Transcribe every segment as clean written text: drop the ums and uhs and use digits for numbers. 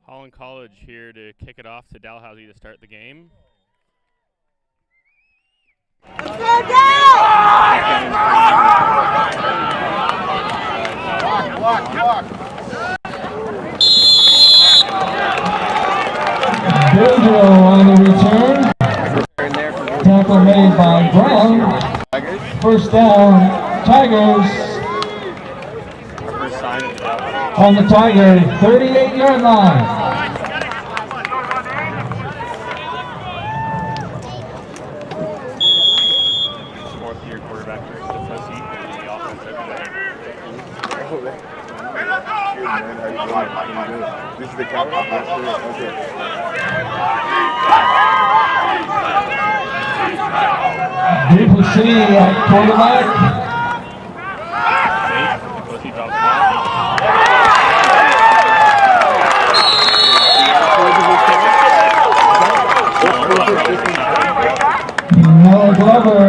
Holland College here to kick it off to Dalhousie to start the game. Pedro on the return. Tackle made by Brown. First down, Tigers. On the Tiger 38-yard line. Fourth-year quarterback for Dalhousie in the offensive. This is the camera? Dalhousie at quarterback. Dalhousie drops back. Noah Glover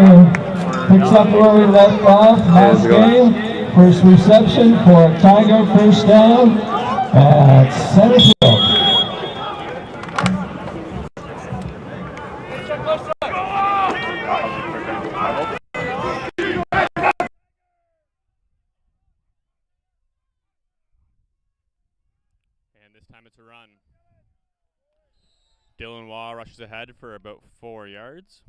picks up where we left off last game. First reception for a Tiger first down at center field. And this time it's a run. Dylan Waugh rushes ahead for about 4 yards.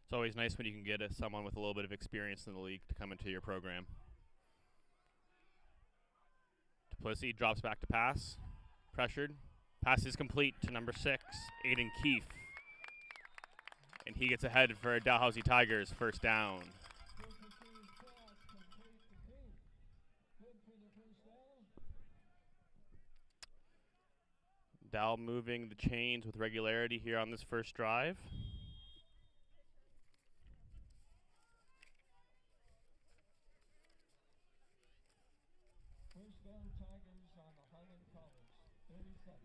It's always nice when you can get someone with a little bit of experience in the league to come into your program. Duplessis drops back to pass. Pressured. Pass is complete to number 6, Aiden Keefe. And he gets ahead for Dalhousie Tigers first down. Dal moving the chains with regularity here on this first drive. First down Tigers on the Holland College, 37.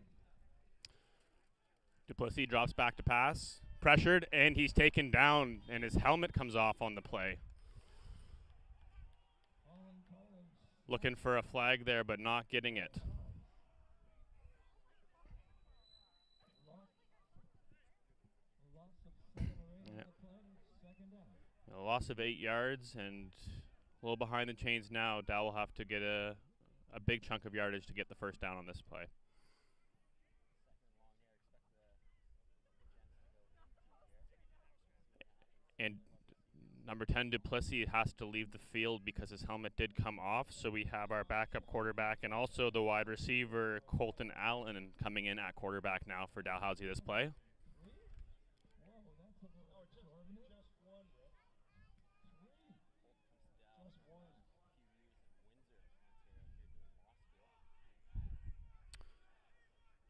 Duplessis drops back to pass. Pressured, and he's taken down, and his helmet comes off on the play. Looking for a flag there, but not getting it. A loss of 8 yards, and a little behind the chains now. Dow will have to get a big chunk of yardage to get the first down on this play. And number 10, Duplessis, has to leave the field because his helmet did come off. So we have our backup quarterback and also the wide receiver, Colton Allen, coming in at quarterback now for Dalhousie this play.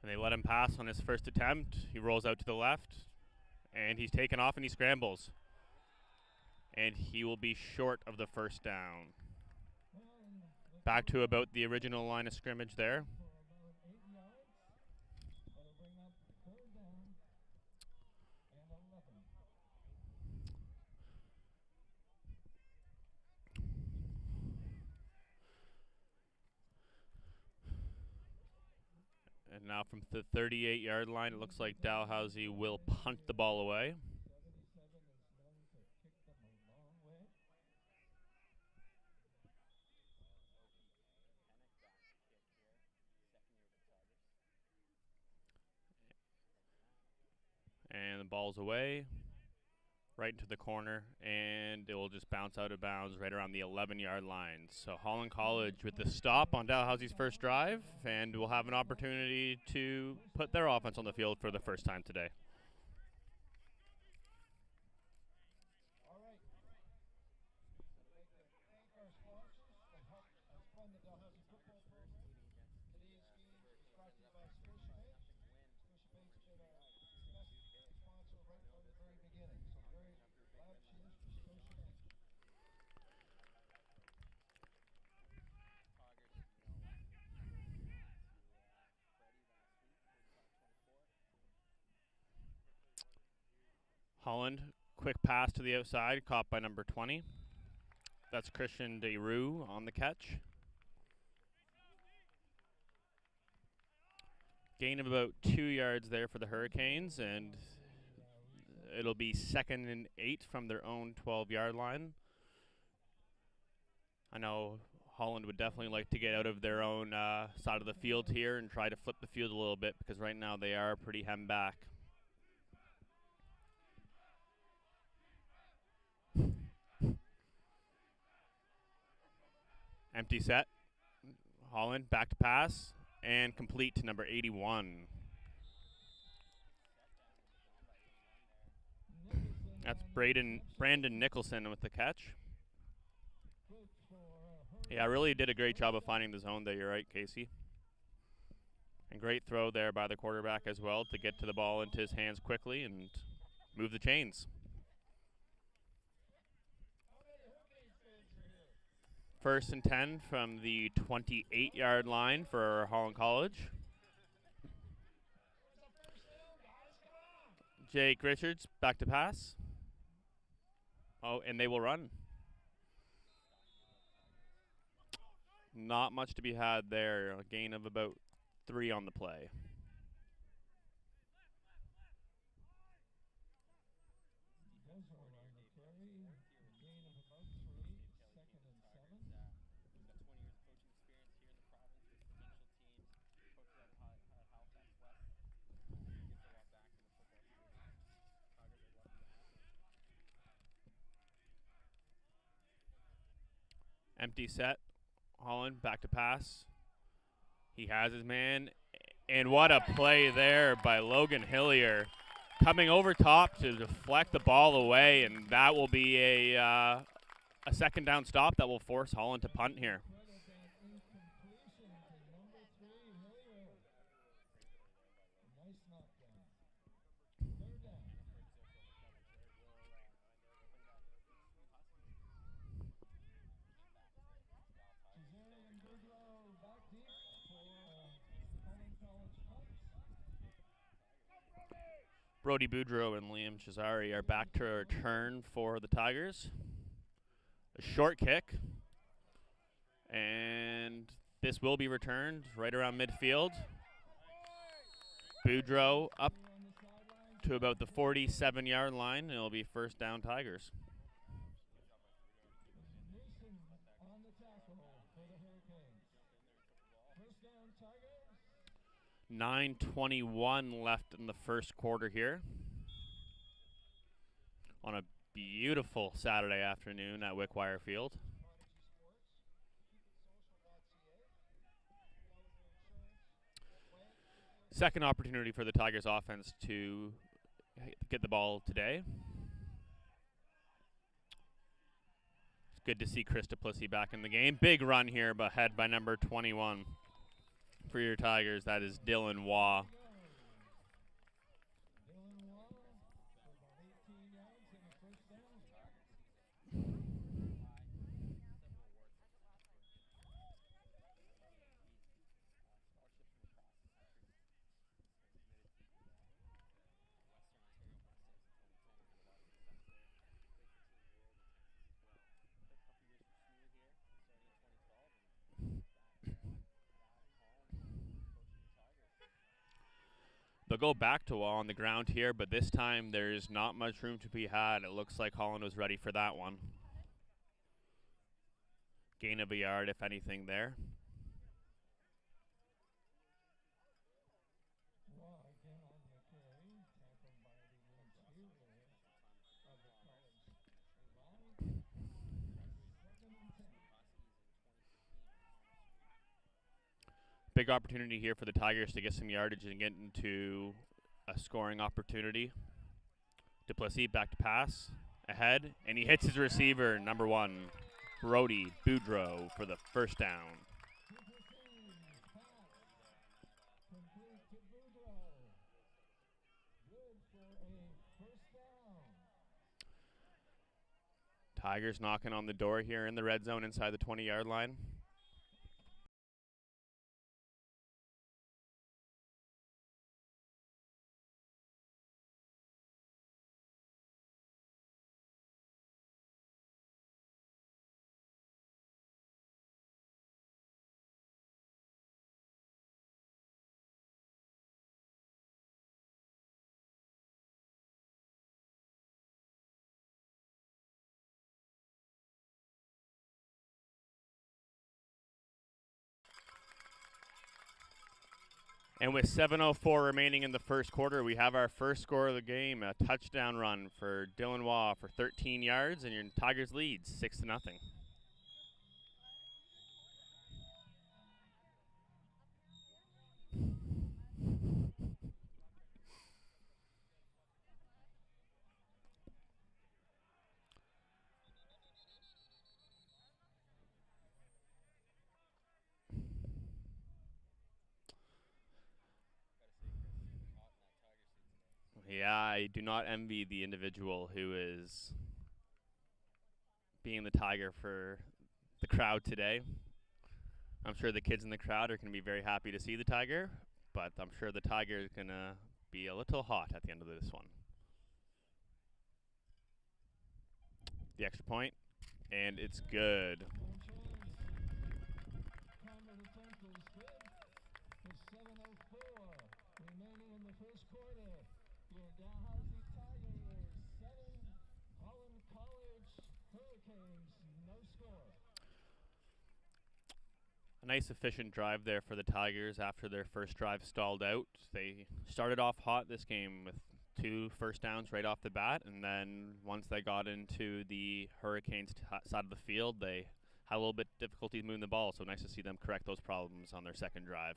And they let him pass on his first attempt. He rolls out to the left, and he's taken off and he scrambles. And he will be short of the first down. Back to about the original line of scrimmage there. And now from the 38-yard line, it looks like Dalhousie will punt the ball away. And the ball's away, right into the corner, and it will just bounce out of bounds right around the 11-yard line. So Holland College with the stop on Dalhousie's first drive, and will have an opportunity to put their offense on the field for the first time today. Holland, quick pass to the outside, caught by number 20. That's Christian DeRue on the catch. Gain of about 2 yards there for the Hurricanes, and it'll be 2nd and 8 from their own 12-yard line. I know Holland would definitely like to get out of their own side of the field here and try to flip the field a little bit, because right now they are pretty hemmed back. Empty set. Holland back to pass and complete to number 81. That's Brandon Nicholson with the catch. Yeah, really did a great job of finding the zone there. You're right, Casey. And great throw there by the quarterback as well to get to the ball into his hands quickly and move the chains. First and 10 from the 28-yard line for Holland College. Jake Richards back to pass. Oh, and they will run. Not much to be had there. A gain of about 3 on the play. Empty set. Holland back to pass. He has his man. And what a play there by Logan Hillier. Coming over top to deflect the ball away, and that will be a second down stop that will force Holland to punt here. Brody Boudreau and Liam Cesari are back to return for the Tigers. A short kick. And this will be returned right around midfield. Boudreau up to about the 47-yard line. It'll be first down Tigers. 9:21 left in the first quarter here on a beautiful Saturday afternoon at Wickwire Field. Second opportunity for the Tigers offense to get the ball today. It's good to see Chris Duplessis back in the game. Big run here, but ahead by number 21 for your Tigers. That is Dylan Waugh. They'll go back to Waugh on the ground here, but this time there's not much room to be had. It looks like Holland was ready for that one. Gain of a yard, if anything, there. Big opportunity here for the Tigers to get some yardage and get into a scoring opportunity. Duplessis back to pass, ahead, and he hits his receiver, number 1, Brody Boudreau, for the first down. Tigers knocking on the door here in the red zone inside the 20-yard line. And with 7:04 remaining in the first quarter, we have our first score of the game, a touchdown run for Dylan Waugh for 13 yards, and your Tigers leads 6-0. Yeah, I do not envy the individual who is being the Tiger for the crowd today. I'm sure the kids in the crowd are going to be very happy to see the Tiger, but I'm sure the Tiger is going to be a little hot at the end of this one. The extra point, and it's good. Remaining in the first quarter, your Dalhousie Tigers 7, Holland College Hurricanes, no score. A nice efficient drive there for the Tigers after their first drive stalled out. They started off hot this game with 2 first downs right off the bat, and then once they got into the Hurricanes side of the field, they had a little bit difficulty moving the ball, so nice to see them correct those problems on their second drive.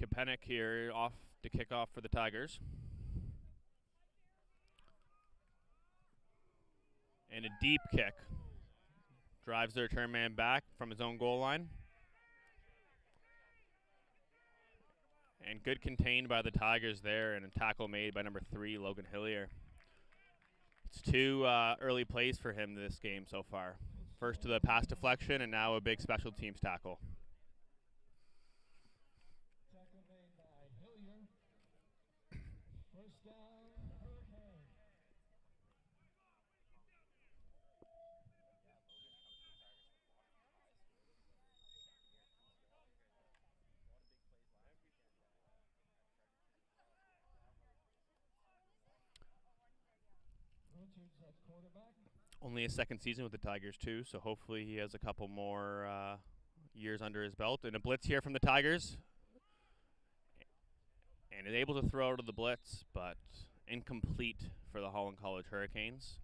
Kapanek here off to kick off for the Tigers. And a deep kick. Drives their return man back from his own goal line. And good contained by the Tigers there, and a tackle made by number 3, Logan Hillier. It's 2 early plays for him this game so far. First to the pass deflection, and now a big special teams tackle. Tackle made by Hillier. First down, Hurricane. Richards at quarterback. Only his second season with the Tigers too, so hopefully he has a couple more years under his belt. And a blitz here from the Tigers. And is able to throw out of the blitz, but incomplete for the Holland College Hurricanes.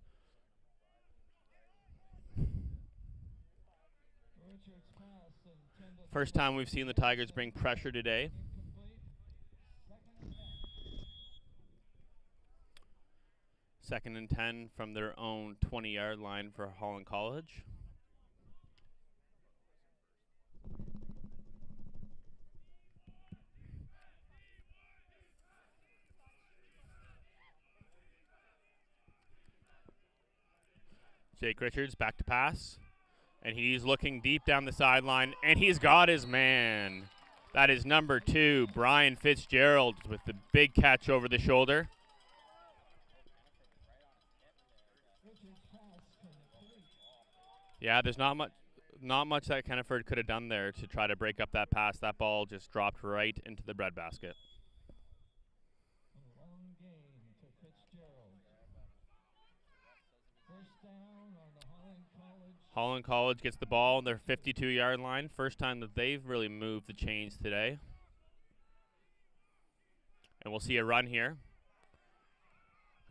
First time we've seen the Tigers bring pressure today. Second and 10 from their own 20-yard line for Holland College. Jake Richards back to pass. And he's looking deep down the sideline, and he's got his man. That is number 2, Brian Fitzgerald, with the big catch over the shoulder. Yeah, there's not much that Kenneford could have done there to try to break up that pass. That ball just dropped right into the breadbasket. Long game to Fitzgerald. First down on the Holland College. Holland College gets the ball on their 52-yard line. First time that they've really moved the chains today. And we'll see a run here.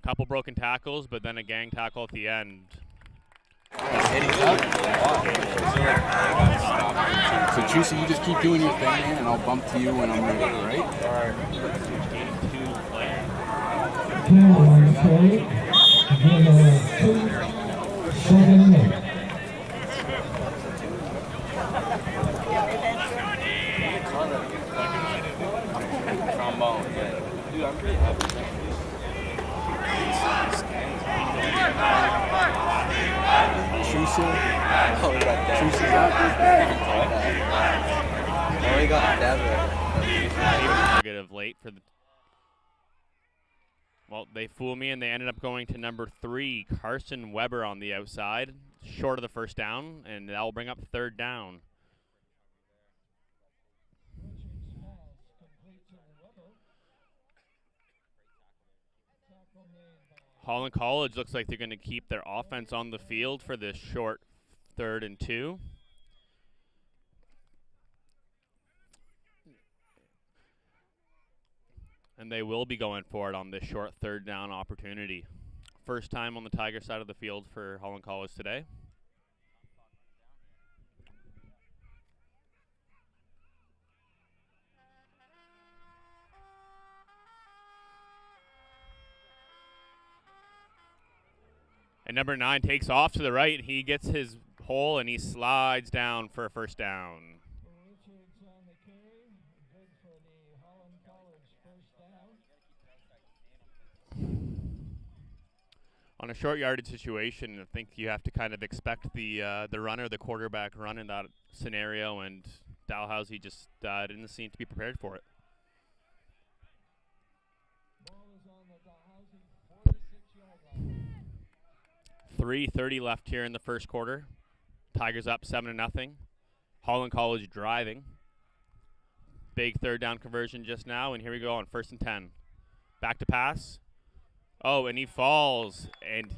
A couple broken tackles, but then a gang tackle at the end. So Teresa, you just keep doing your thing, and I'll bump to you when I'm ready, right? Two on the play. Second and 8. Trombone, yeah. Dude, I'm pretty happy. Teresa? Oh, right there. Teresa's out. Oh, he got Devin. Even target of late for the. Well, they fooled me, and they ended up going to number 3, Carson Weber on the outside, short of the first down, and that will bring up third down. Holland College looks like they're going to keep their offense on the field for this short 3rd and 2. And they will be going for it on this short 3rd down opportunity. First time on the Tiger side of the field for Holland College today. And number 9 takes off to the right. He gets his hole and he slides down for a first down. On a short yardage situation, I think you have to kind of expect the runner, the quarterback run in that scenario, and Dalhousie just didn't seem to be prepared for it. Ball is on the Dalhousie 46-yard line. 3:30 left here in the first quarter. Tigers up 7-0. Holland College driving. Big 3rd down conversion just now, and here we go on 1st and 10. Back to pass. Oh, and he falls, and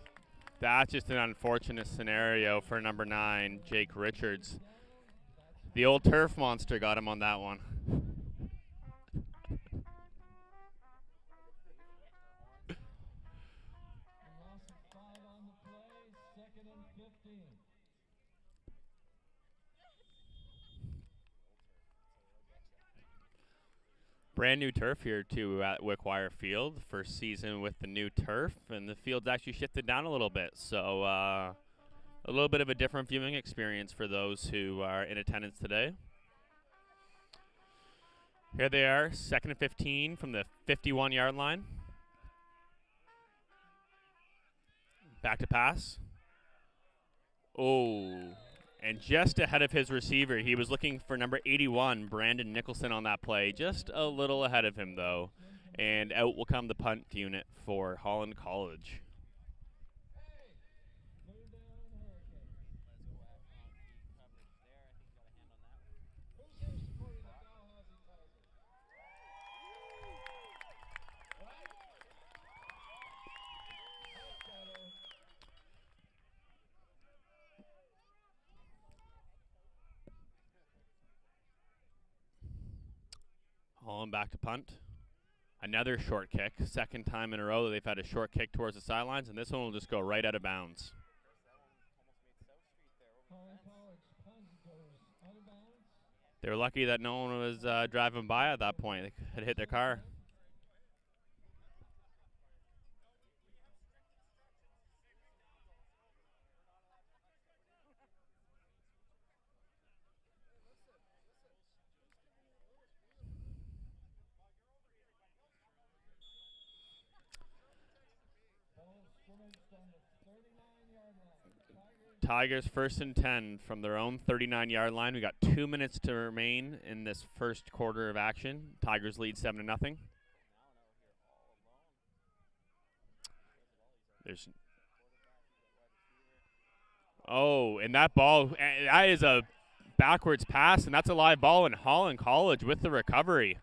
that's just an unfortunate scenario for number 9, Jake Richards. The old turf monster got him on that one. Brand new turf here too at Wickwire Field. First season with the new turf, and the field's actually shifted down a little bit. So a little bit of a different viewing experience for those who are in attendance today. Here they are, 2nd and 15 from the 51-yard line. Back to pass. Oh. And just ahead of his receiver, he was looking for number 81, Brandon Nicholson, on that play. Just a little ahead of him, though. And out will come the punt unit for Holland College. Holland back to punt. Another short kick. 2nd time in a row that they've had a short kick towards the sidelines, and this one will just go right out of bounds. They were lucky that no one was driving by at that point. They had hit their car. Tigers 1st and 10 from their own 39-yard line. We got 2 minutes to remain in this first quarter of action. Tigers lead 7-0. And that ball, that is a backwards pass, and that's a live ball in Holland College with the recovery.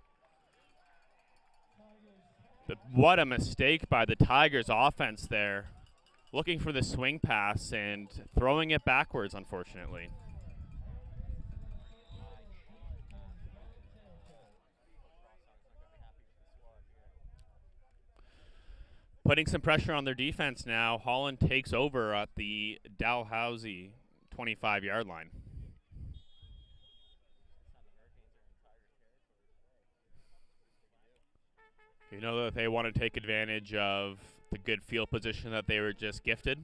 What a mistake by the Tigers offense there. Looking for the swing pass and throwing it backwards, unfortunately. Putting some pressure on their defense now. Holland takes over at the Dalhousie 25-yard line. You know that they want to take advantage of the good field position that they were just gifted.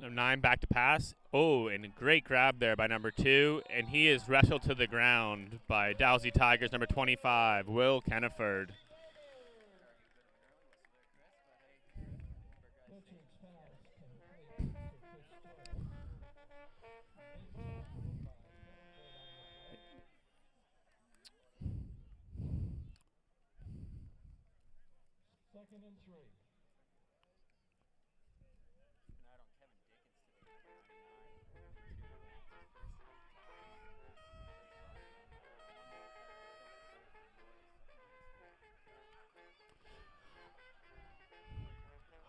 Number 9 back to pass. Oh, and a great grab there by number 2, and he is wrestled to the ground by Dalhousie Tigers number 25, Will Kenneford.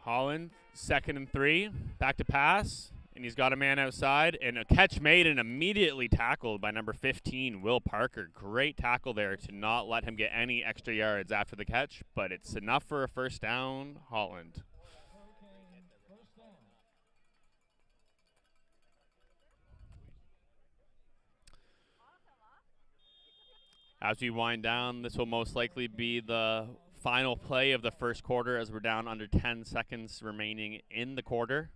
Holland, 2nd and 3, back to pass, and he's got a man outside, and a catch made and immediately tackled by number 15, Will Parker. Great tackle there to not let him get any extra yards after the catch, but it's enough for a first down, Holland. As we wind down, this will most likely be the final play of the first quarter as we're down under 10 seconds remaining in the quarter.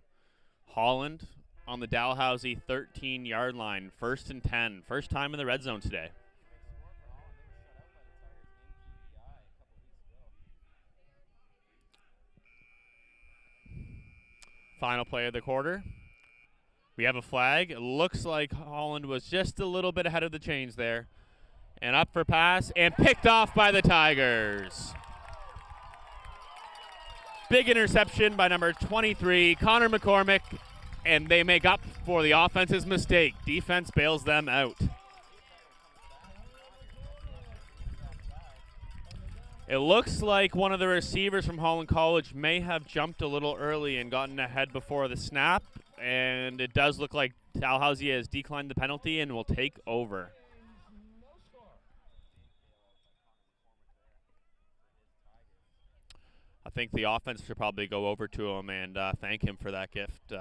Holland on the Dalhousie 13-yard line, 1st and 10. First time in the red zone today. Final play of the quarter. We have a flag. It looks like Holland was just a little bit ahead of the chains there. And up for pass, and picked off by the Tigers. Big interception by number 23, Connor McCormick, and they make up for the offense's mistake. Defense bails them out. It looks like one of the receivers from Holland College may have jumped a little early and gotten ahead before the snap, and it does look like Dalhousie has declined the penalty and will take over. I think the offense should probably go over to him and thank him for that gift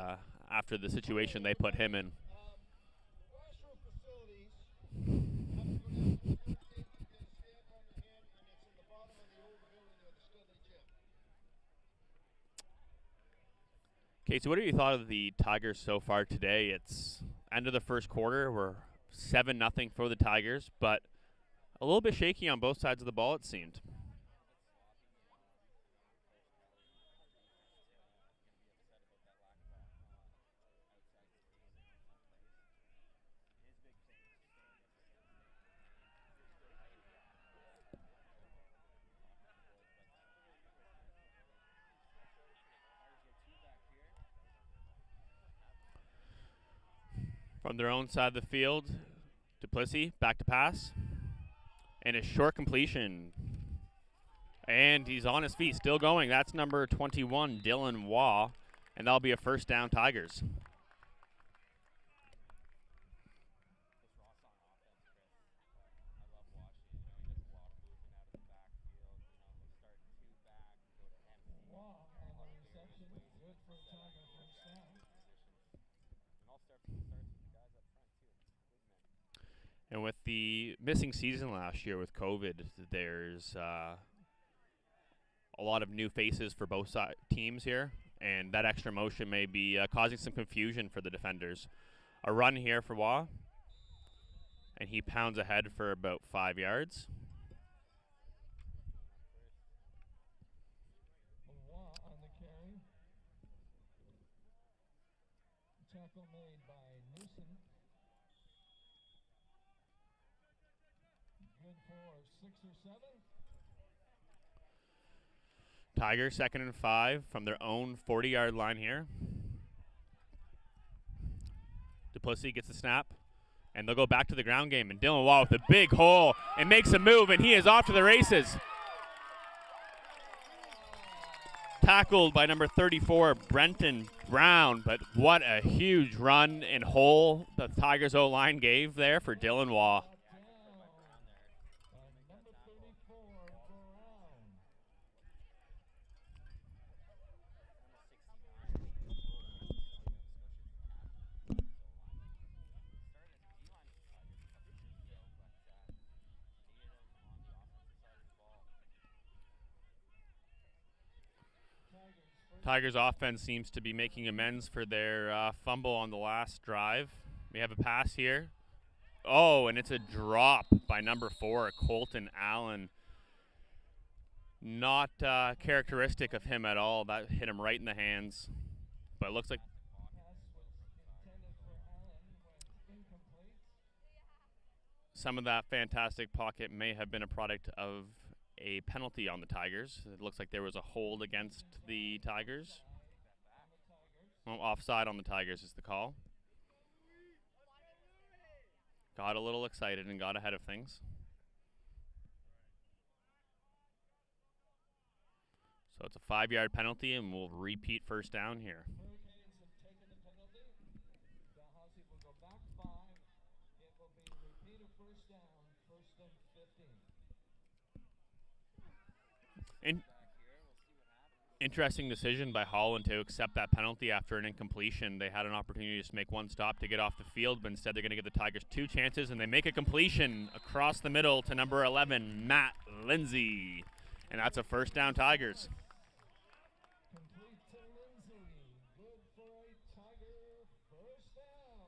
after the situation they put him in. Casey, what have you thought of the Tigers so far today? It's end of the first quarter. We're 7-0 for the Tigers, but a little bit shaky on both sides of the ball, it seemed. From their own side of the field, Duplessis back to pass. And a short completion. And he's on his feet, still going. That's number 21, Dylan Waugh. And that'll be a first down, Tigers. And with the missing season last year with COVID, there's a lot of new faces for both teams here, and that extra motion may be causing some confusion for the defenders. A run here for Waugh, and he pounds ahead for about 5 yards. Tackle made by Newsom. Good for 6 or 7. Tigers 2nd and 5 from their own 40-yard line here. Duplessis gets the snap, and they'll go back to the ground game. And Dylan Waugh with a big hole and makes a move, and he is off to the races. Tackled by number 34, Brenton Brown, but what a huge run and hole the Tigers O-line gave there for Dylan Waugh. Tigers offense seems to be making amends for their fumble on the last drive. We have a pass here. Oh, and it's a drop by number 4, Colton Allen. Not characteristic of him at all. That hit him right in the hands. But it looks like some of that fantastic pocket may have been a product of a penalty on the Tigers. It looks like there was a hold against the Tigers. Well, offside on the Tigers is the call. Got a little excited and got ahead of things. So it's a 5-yard penalty, and we'll repeat first down here. Hurricanes have taken the penalty. Dalhousie will go back 5. It will be repeat of first down, 1st and 15. Interesting decision by Holland to accept that penalty after an incompletion. They had an opportunity to just make one stop to get off the field, but instead they're going to give the Tigers 2 chances, and they make a completion across the middle to number 11, Matt Lindsay. And that's a first down Tigers. Complete to Lindsay. Good for a Tiger first down.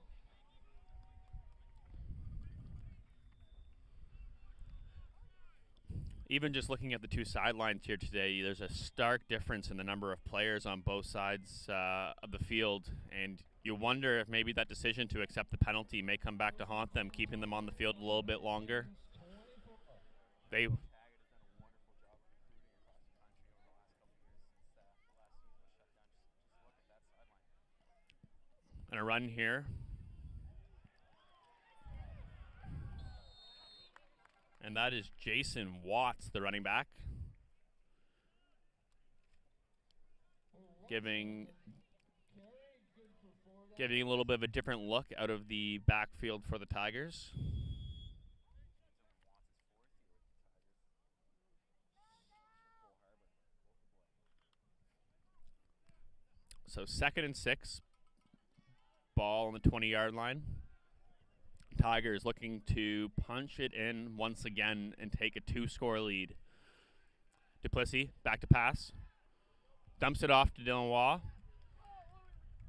Even just looking at the 2 sidelines here today, there's a stark difference in the number of players on both sides of the field, and you wonder if maybe that decision to accept the penalty may come back to haunt them, keeping them on the field a little bit longer. And a run here. And that is Jason Watts, the running back. Giving a little bit of a different look out of the backfield for the Tigers. So 2nd and 6. Ball on the 20-yard line. Tigers looking to punch it in once again and take a 2-score lead. Duplessis back to pass. Dumps it off to Dylan Waugh.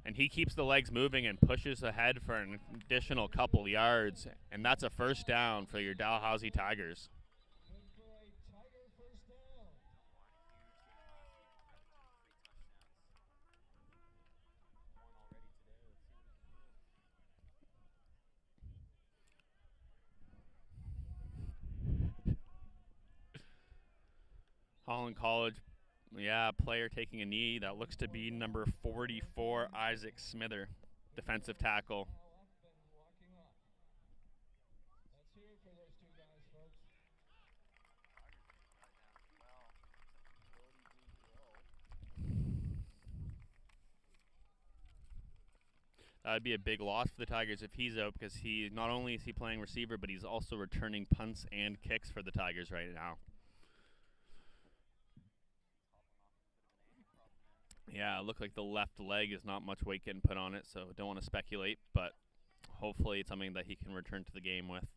And he keeps the legs moving and pushes ahead for an additional couple yards. And that's a first down for your Dalhousie Tigers. Holland College, player taking a knee. That looks to be number 44, Isaac Smither, defensive tackle. Let's hear it for those 2 guys, folks. That would be a big loss for the Tigers if he's out, because he not only is he playing receiver, but he's also returning punts and kicks for the Tigers right now. Yeah, it looked like the left leg is not much weight getting put on it, so don't want to speculate, but hopefully it's something that he can return to the game with.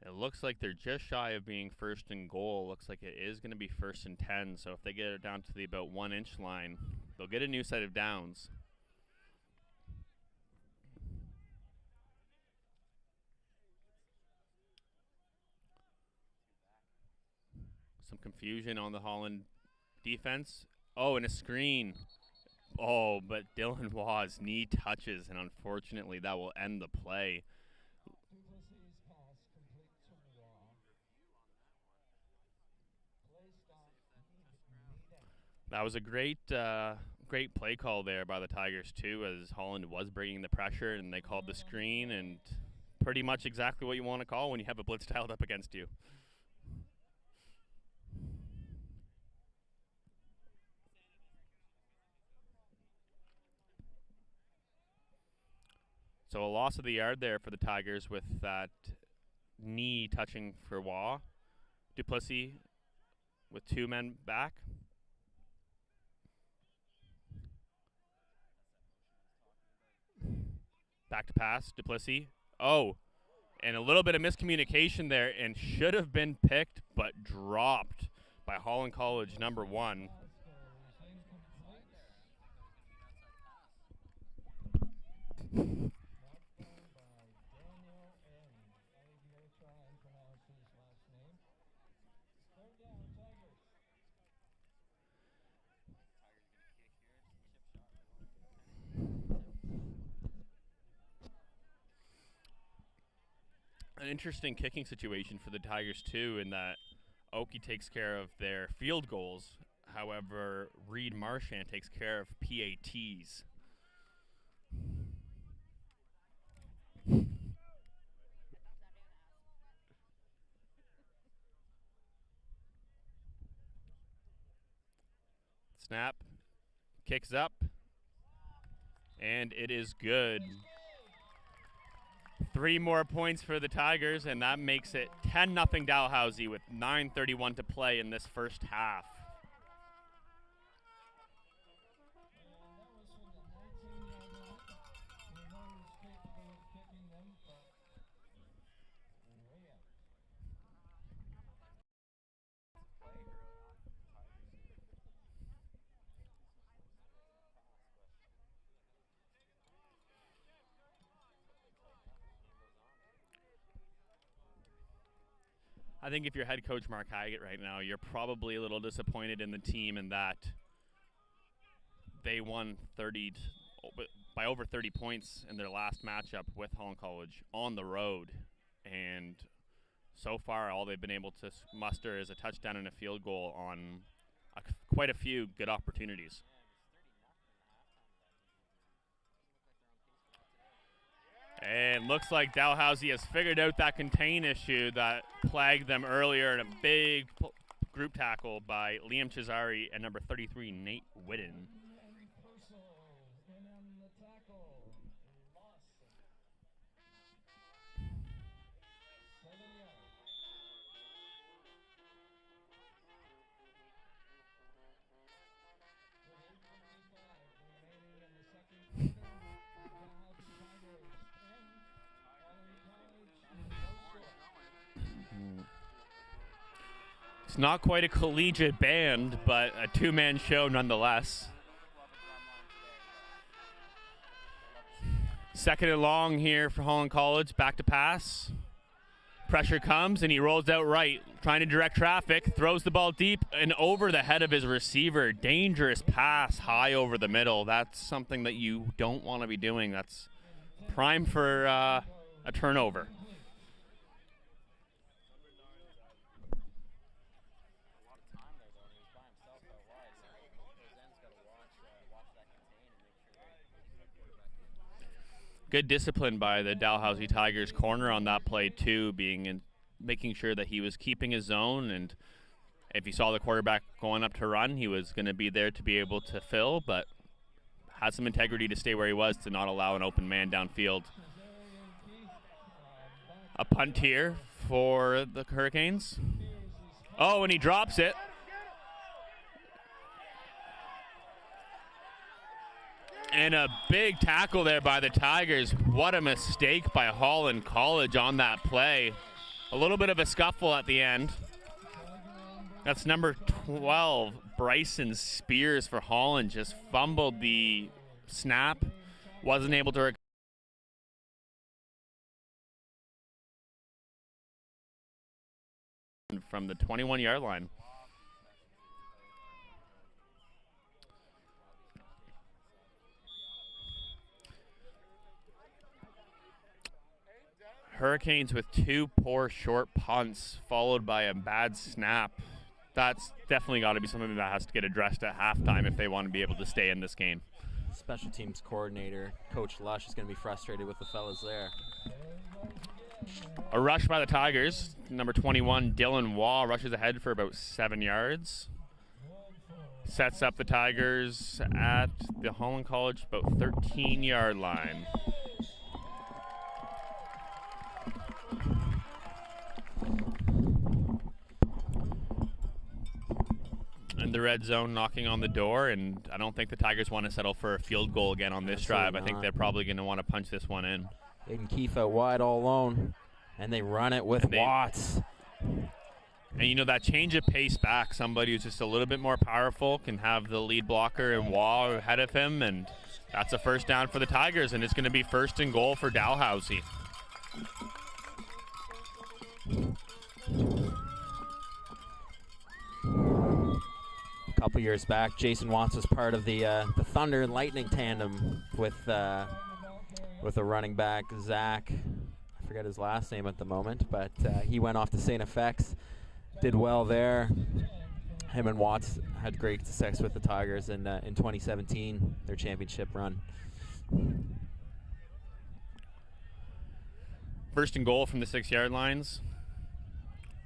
It looks like they're just shy of being 1st and goal. Looks like it is going to be 1st and 10. So if they get it down to the about 1-inch line, they'll get a new set of downs. Some confusion on the Holland defense. Oh, and a screen. Oh, but Dylan Waugh's knee touches, and unfortunately that will end the play. That was a great play call there by the Tigers too, as Holland was bringing the pressure, and they called the screen, and pretty much exactly what you want to call when you have a blitz dialed up against you. So a loss of the yard there for the Tigers with that knee touching for Waugh. Duplessis with 2 men back. Back to pass, Duplessis. Oh, and a little bit of miscommunication there, and should have been picked but dropped by Holland College number 1. an interesting kicking situation for the Tigers too, in that Oki takes care of their field goals. However, Reed Marchand takes care of PATs. Snap, kicks up, and it is good. 3 more points for the Tigers, and that makes it 10-0 Dalhousie with 9:31 to play in this first half. I think if you're head coach Mark Haggett right now, you're probably a little disappointed in the team in that they won by over 30 points in their last matchup with Holland College on the road. And so far, all they've been able to muster is a touchdown and a field goal on quite a few good opportunities. And looks like Dalhousie has figured out that contain issue that plagued them earlier in a big group tackle by Liam Cesari and number 33, Nate Whitten. It's not quite a collegiate band, but a two-man show nonetheless. Second and long here for Holland College. Back to pass. Pressure comes, and he rolls out right, trying to direct traffic. Throws the ball deep and over the head of his receiver. Dangerous pass high over the middle. That's something that you don't want to be doing. That's prime for a turnover. Good discipline by the Dalhousie Tigers corner on that play too, making sure that he was keeping his zone, and if he saw the quarterback going up to run, he was going to be there to be able to fill, but had some integrity to stay where he was to not allow an open man downfield. A punt here for the Hurricanes. Oh, and he drops it. And a big tackle there by the Tigers. What a mistake by Holland College on that play. A little bit of a scuffle at the end. That's number 12, Bryson Spears for Holland. Just fumbled the snap. Wasn't able to recover from the 21-yard line. Hurricanes with 2 poor short punts followed by a bad snap. That's definitely got to be something that has to get addressed at halftime if they want to be able to stay in this game. Special teams coordinator, Coach Lush, is going to be frustrated with the fellas there. A rush by the Tigers. Number 21, Dylan Waugh, rushes ahead for about 7 yards. Sets up the Tigers at the Holland College about 13-yard line. In the red zone, knocking on the door, and I don't think the Tigers want to settle for a field goal again on this drive. I think they're probably going to want to punch this one in. Aiden Keefe out wide all alone, and they run it with Watts. And you know, that change of pace back, somebody who's just a little bit more powerful can have the lead blocker and Waugh ahead of him, and that's a first down for the Tigers, and it's going to be 1st and goal for Dalhousie. A couple years back, Jason Watts was part of the Thunder and Lightning tandem with a running back, Zach. I forget forget his last name at the moment, but he went off to St. FX, did well there. Him and Watts had great success with the Tigers in 2017, their championship run. First and goal from the 6-yard lines.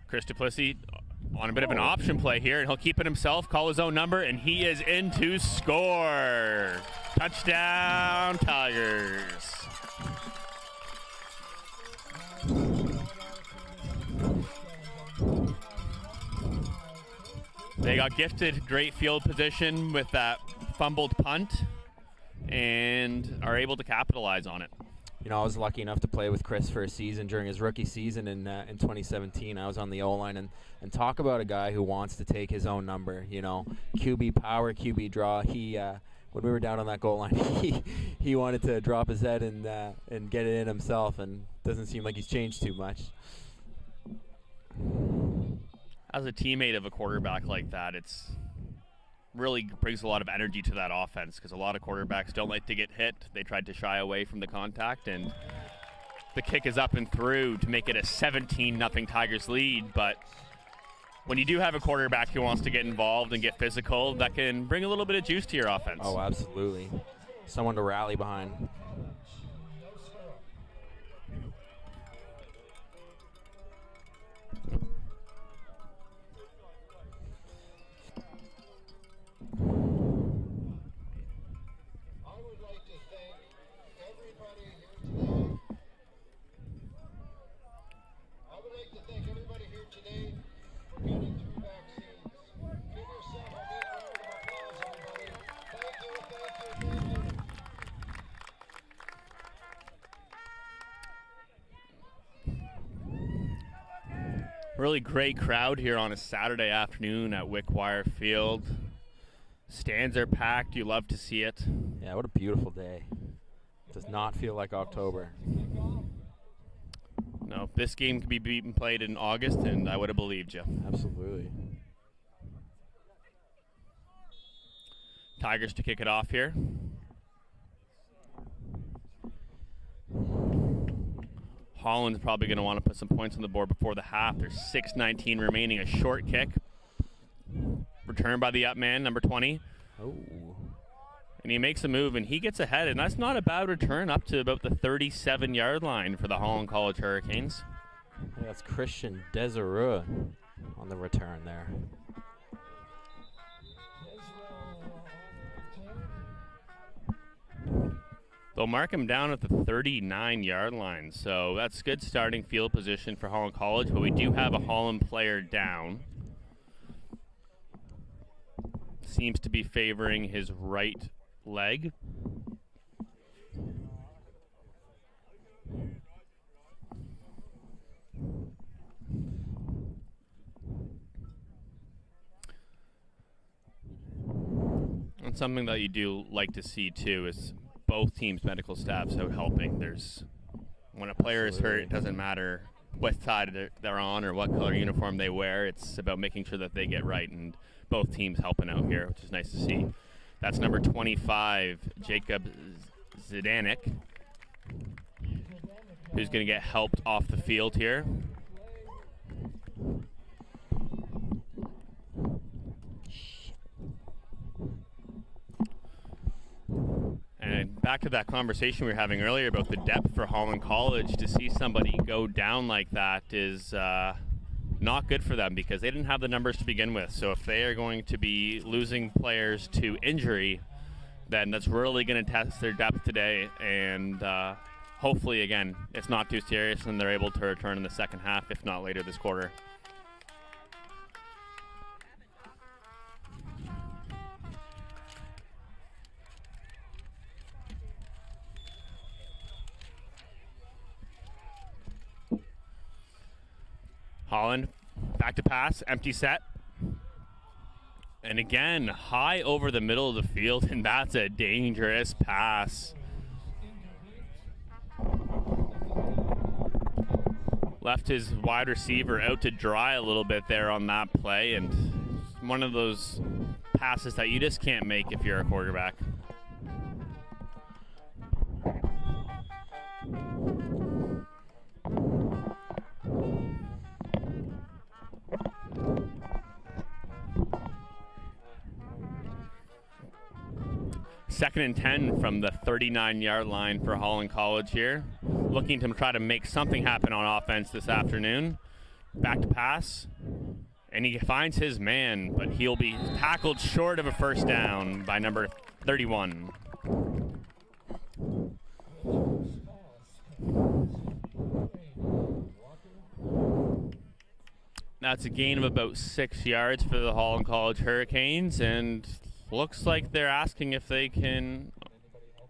Chris Duplessis on a bit of an option play here, and he'll keep it himself, call his own number, and he is in to score. Touchdown, Tigers. They got gifted great field position with that fumbled punt and are able to capitalize on it. You know, I was lucky enough to play with Chris for a season during his rookie season in 2017. I was on the O-line, and talk about a guy who wants to take his own number. You know, QB power, QB draw. He when we were down on that goal line, he wanted to drop his head and get it in himself, and doesn't seem like he's changed too much. As a teammate of a quarterback like that, it's really brings a lot of energy to that offense, because a lot of quarterbacks don't like to get hit. They tried to shy away from the contact, and the kick is up and through to make it a 17-0 Tigers lead. But when you do have a quarterback who wants to get involved and get physical, that can bring a little bit of juice to your offense. Oh, absolutely. Someone to rally behind. Really great crowd here on a Saturday afternoon at Wickwire Field. Stands are packed. You love to see it. Yeah, what a beautiful day. Does not feel like October. No, this game could be played in August, and I would have believed you. Absolutely. Tigers to kick it off here. Holland's probably going to want to put some points on the board before the half. There's 6:19 remaining. A short kick. Returned by the up man, number 20. Oh. And he makes a move, and he gets ahead. And that's not a bad return, up to about the 37-yard line for the Holland College Hurricanes. Yeah, that's Christian Desireux on the return there. They'll mark him down at the 39-yard line, so that's good starting field position for Holland College, but we do have a Holland player down. Seems to be favoring his right leg. And something that you do like to see too is both teams' medical staffs out helping. When a player is hurt, it doesn't matter what side they're on or what color uniform they wear. It's about making sure that they get right, and both teams helping out here, which is nice to see. That's number 25, Jacob Zdanek, who's going to get helped off the field here. And back to that conversation we were having earlier about the depth for Holland College, to see somebody go down like that is not good for them, because they didn't have the numbers to begin with. So if they are going to be losing players to injury, then that's really going to test their depth today. And hopefully, again, it's not too serious and they're able to return in the second half, if not later this quarter. Holland, back to pass, empty set. And again, high over the middle of the field, and that's a dangerous pass. Left his wide receiver out to dry a little bit there on that play, and one of those passes that you just can't make if you're a quarterback. 2nd and 10 from the 39-yard line for Holland College here. Looking to try to make something happen on offense this afternoon. Back to pass. And he finds his man, but he'll be tackled short of a first down by number 31. That's a gain of about 6 yards for the Holland College Hurricanes, and looks like they're asking if they can.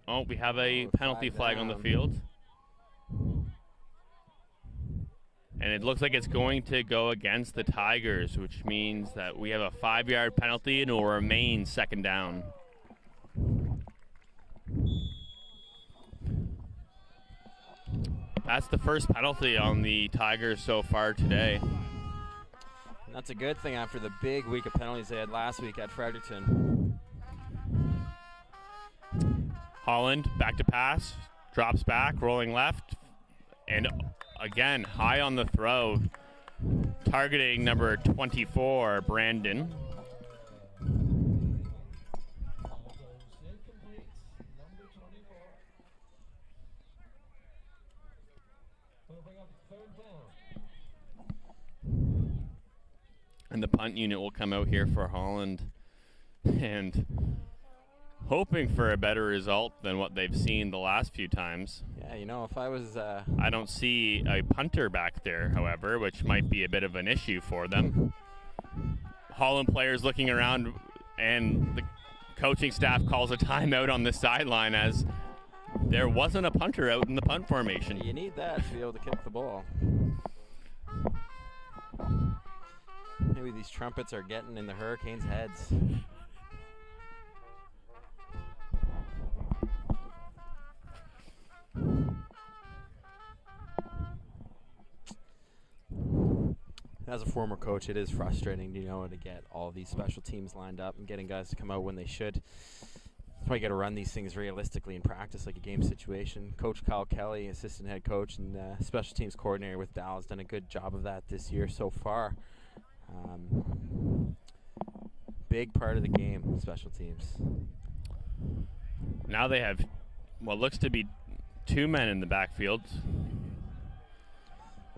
Oh, we have a penalty flag on the field. And it looks like it's going to go against the Tigers, which means that we have a 5-yard penalty and it will remain 2nd down. That's the first penalty on the Tigers so far today. And that's a good thing after the big week of penalties they had last week at Fredericton. Holland back to pass, drops back, rolling left, and again, high on the throw, targeting number 24, Brandon. And the punt unit will come out here for Holland, and hoping for a better result than what they've seen the last few times. Yeah, you know, if I was... I don't see a punter back there, however, which might be a bit of an issue for them. Holland players looking around, and the coaching staff calls a timeout on the sideline as there wasn't a punter out in the punt formation. You need that to be able to kick the ball. Maybe these trumpets are getting in the Hurricanes' heads. As a former coach, it is frustrating, you know, to get all these special teams lined up and getting guys to come out when they should. That's why you got to run these things realistically in practice, like a game situation. Coach Kyle Kelly, assistant head coach and special teams coordinator with Dal, has done a good job of that this year so far. Big part of the game, special teams. Now they have what looks to be 2 men in the backfield.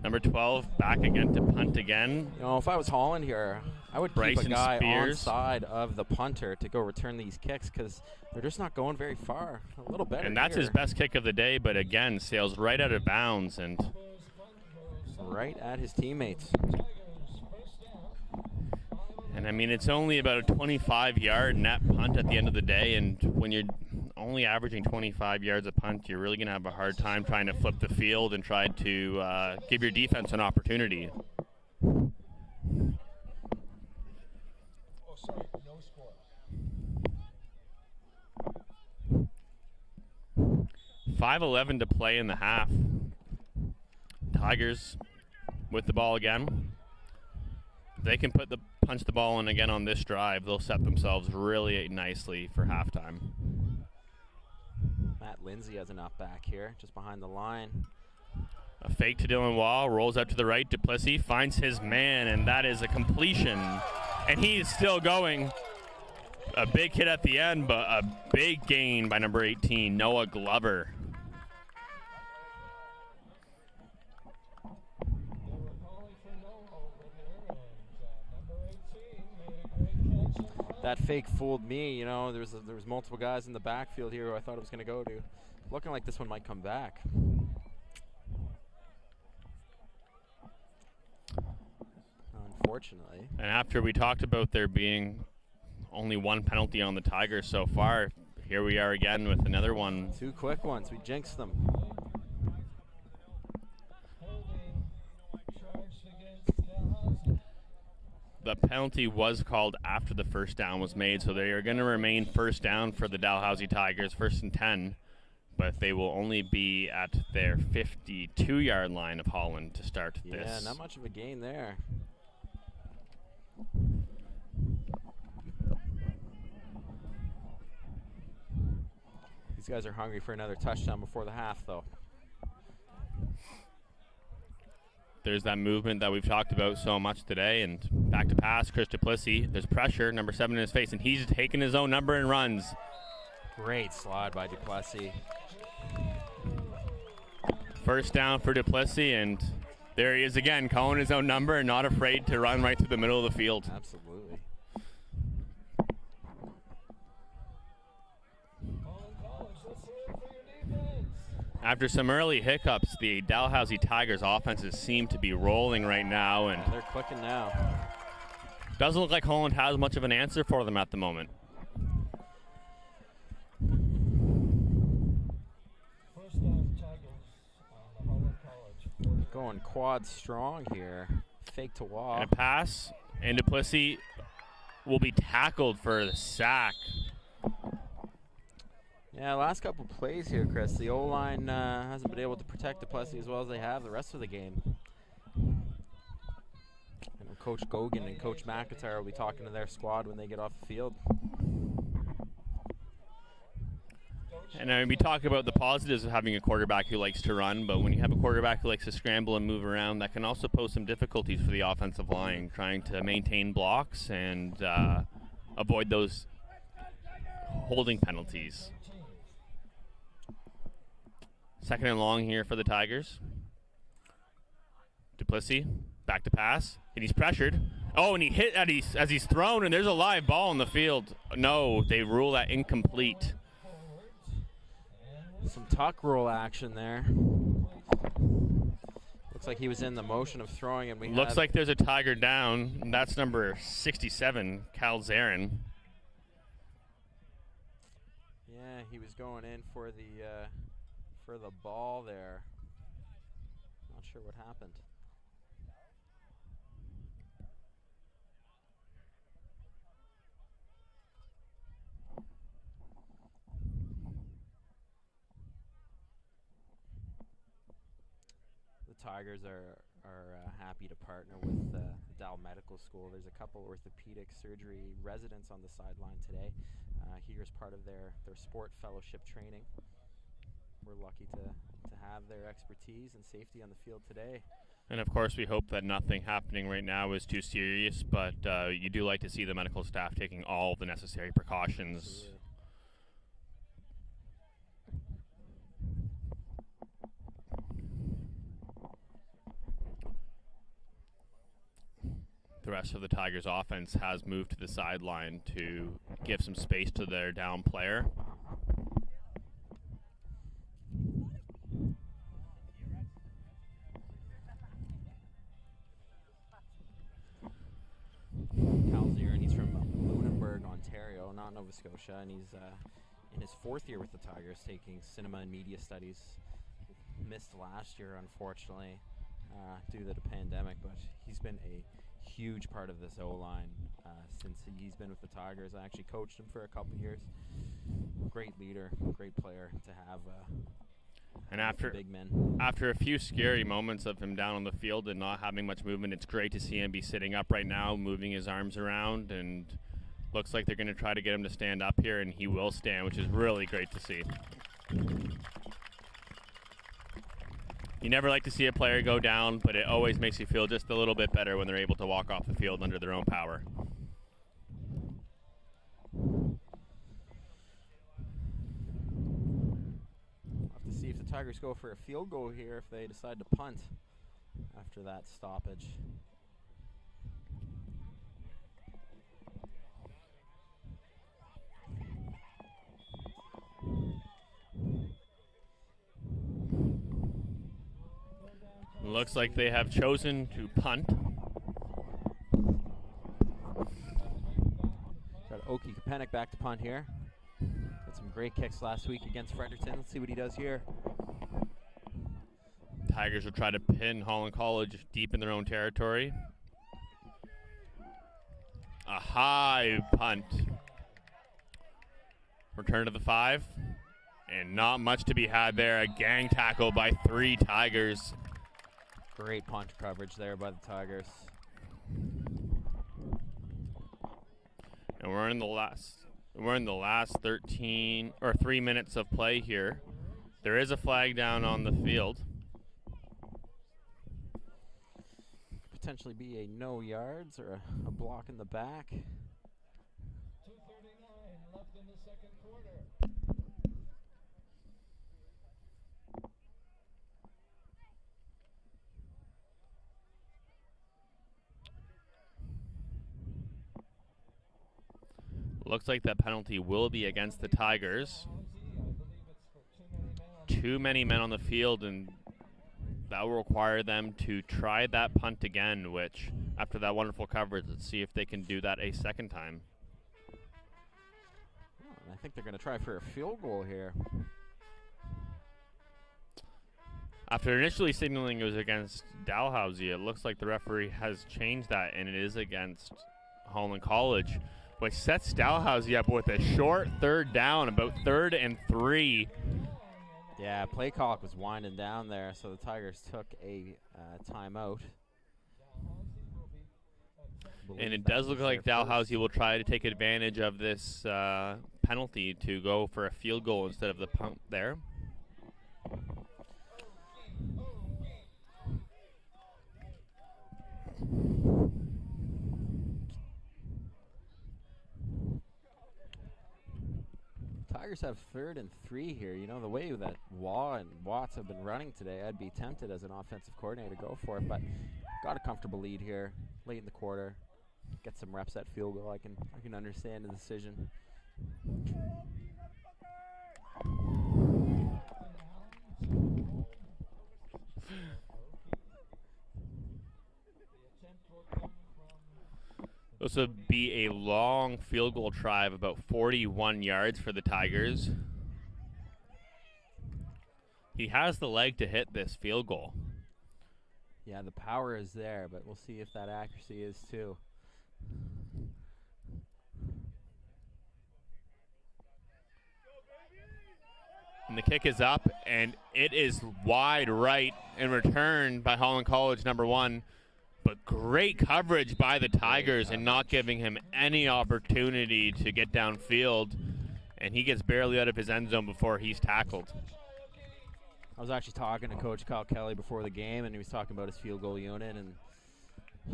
Number 12 back again to punt again. You know, if I was Holland here, I would keep Bryson a guy Spears on side of the punter to go return these kicks because they're just not going very far. A little better. And that's here. his best kick of the day, but again, sails right out of bounds and right at his teammates. And I mean, it's only about a 25-yard net punt at the end of the day, and when you're only averaging 25 yards a punt, you're really going to have a hard time trying to flip the field and try to give your defense an opportunity. 5:11 to play in the half. Tigers with the ball again. They can punch the ball in again on this drive. They'll set themselves really nicely for halftime. Matt Lindsay has an up back here, just behind the line. A fake to Dylan Wall, rolls out to the right. Duplessis finds his man, and that is a completion. And he's still going. A big hit at the end, but a big gain by number 18, Noah Glover. That fake fooled me, you know. There was multiple guys in the backfield here who I thought it was going to go to. Looking like this one might come back. Unfortunately. And after we talked about there being only one penalty on the Tigers so far, here we are again with another one. 2 quick ones. We jinxed them. The penalty was called after the first down was made, so they are going to remain first down for the Dalhousie Tigers, 1st and 10, but they will only be at their 52-yard line of Holland to start this. Yeah, not much of a gain there. These guys are hungry for another touchdown before the half, though. There's that movement that we've talked about so much today, and back to pass, Chris Duplessis. There's pressure, number 7 in his face, and he's taking his own number and runs. Great slide by Duplessis. First down for Duplessis, and there he is again, calling his own number and not afraid to run right through the middle of the field. Absolutely. After some early hiccups, the Dalhousie Tigers offenses seem to be rolling right now, and they're clicking now. Doesn't look like Holland has much of an answer for them at the moment. Going quad strong here. Fake to wall. And a pass, and Duplessis will be tackled for the sack. Yeah, last couple plays here, Chris. The O-line hasn't been able to protect Duplessis as well as they have the rest of the game. And Coach Gogan and Coach McIntyre will be talking to their squad when they get off the field. And we talk about the positives of having a quarterback who likes to run, but when you have a quarterback who likes to scramble and move around, that can also pose some difficulties for the offensive line, trying to maintain blocks and avoid those holding penalties. Second and long here for the Tigers. Duplessis, back to pass, and he's pressured. Oh, and he hit as he's thrown, and there's a live ball in the field. No, they rule that incomplete. Some tuck roll action there. Looks like he was in the motion of throwing, and looks like there's a Tiger down, and that's number 67, Cal Zarin. Yeah, he was going in for the ball there. Not sure what happened. The Tigers are happy to partner with the Dal Medical School. There's a couple orthopedic surgery residents on the sideline today. Here's part of their sport fellowship training. We're lucky to have their expertise and safety on the field today. And of course, we hope that nothing happening right now is too serious, but you do like to see the medical staff taking all the necessary precautions. Absolutely. The rest of the Tigers offense has moved to the sideline to give some space to their down player. Cal Zarin, he's from Lunenburg, Ontario, not Nova Scotia, and he's in his fourth year with the Tigers, taking cinema and media studies. Missed last year, unfortunately, due to the pandemic, but he's been a huge part of this O-line since he's been with the Tigers. I actually coached him for a couple years. Great leader, great player to have. And after big men. After a few scary moments of him down on the field and not having much movement, it's great to see him be sitting up right now, moving his arms around, and looks like they're going to try to get him to stand up here, and he will stand, which is really great to see. You never like to see a player go down, but it always makes you feel just a little bit better when they're able to walk off the field under their own power. We'll have to see if the Tigers go for a field goal here if they decide to punt after that stoppage. Looks like they have chosen to punt. Got Oki Kapanik back to punt here. Had some great kicks last week against Fredericton. Let's see what he does here. Tigers will try to pin Holland College deep in their own territory. A high punt. Return to the 5. And not much to be had there. A gang tackle by 3 Tigers. Great punch coverage there by the Tigers. And we're in the last 13 or 3 minutes of play here. There is a flag down on the field. Potentially be a no yards or a block in the back. 2:39 left in the second quarter. Looks like that penalty will be against the Tigers. Too many men on the field, and that will require them to try that punt again, which, after that wonderful coverage, let's see if they can do that a second time. I think they're going to try for a field goal here. After initially signaling it was against Dalhousie, it looks like the referee has changed that, and it is against Holland College, which sets Dalhousie up with a short third down, about 3rd and 3. Yeah, play clock was winding down there, so the Tigers took a timeout. And it does look like Dalhousie will try to take advantage of this penalty to go for a field goal instead of the punt there. Tigers have 3rd and 3 here. You know, the way that Waugh and Watts have been running today, I'd be tempted as an offensive coordinator to go for it, but got a comfortable lead here late in the quarter. Get some reps at field goal. I can understand the decision. This would be a long field goal try of about 41 yards for the Tigers. He has the leg to hit this field goal. Yeah, the power is there, but we'll see if that accuracy is too. And the kick is up, and it is wide right and returned by Holland College, number 1. But great coverage by the Tigers and not giving him any opportunity to get downfield. And he gets barely out of his end zone before he's tackled. I was actually talking to Coach Kyle Kelly before the game, and he was talking about his field goal unit, and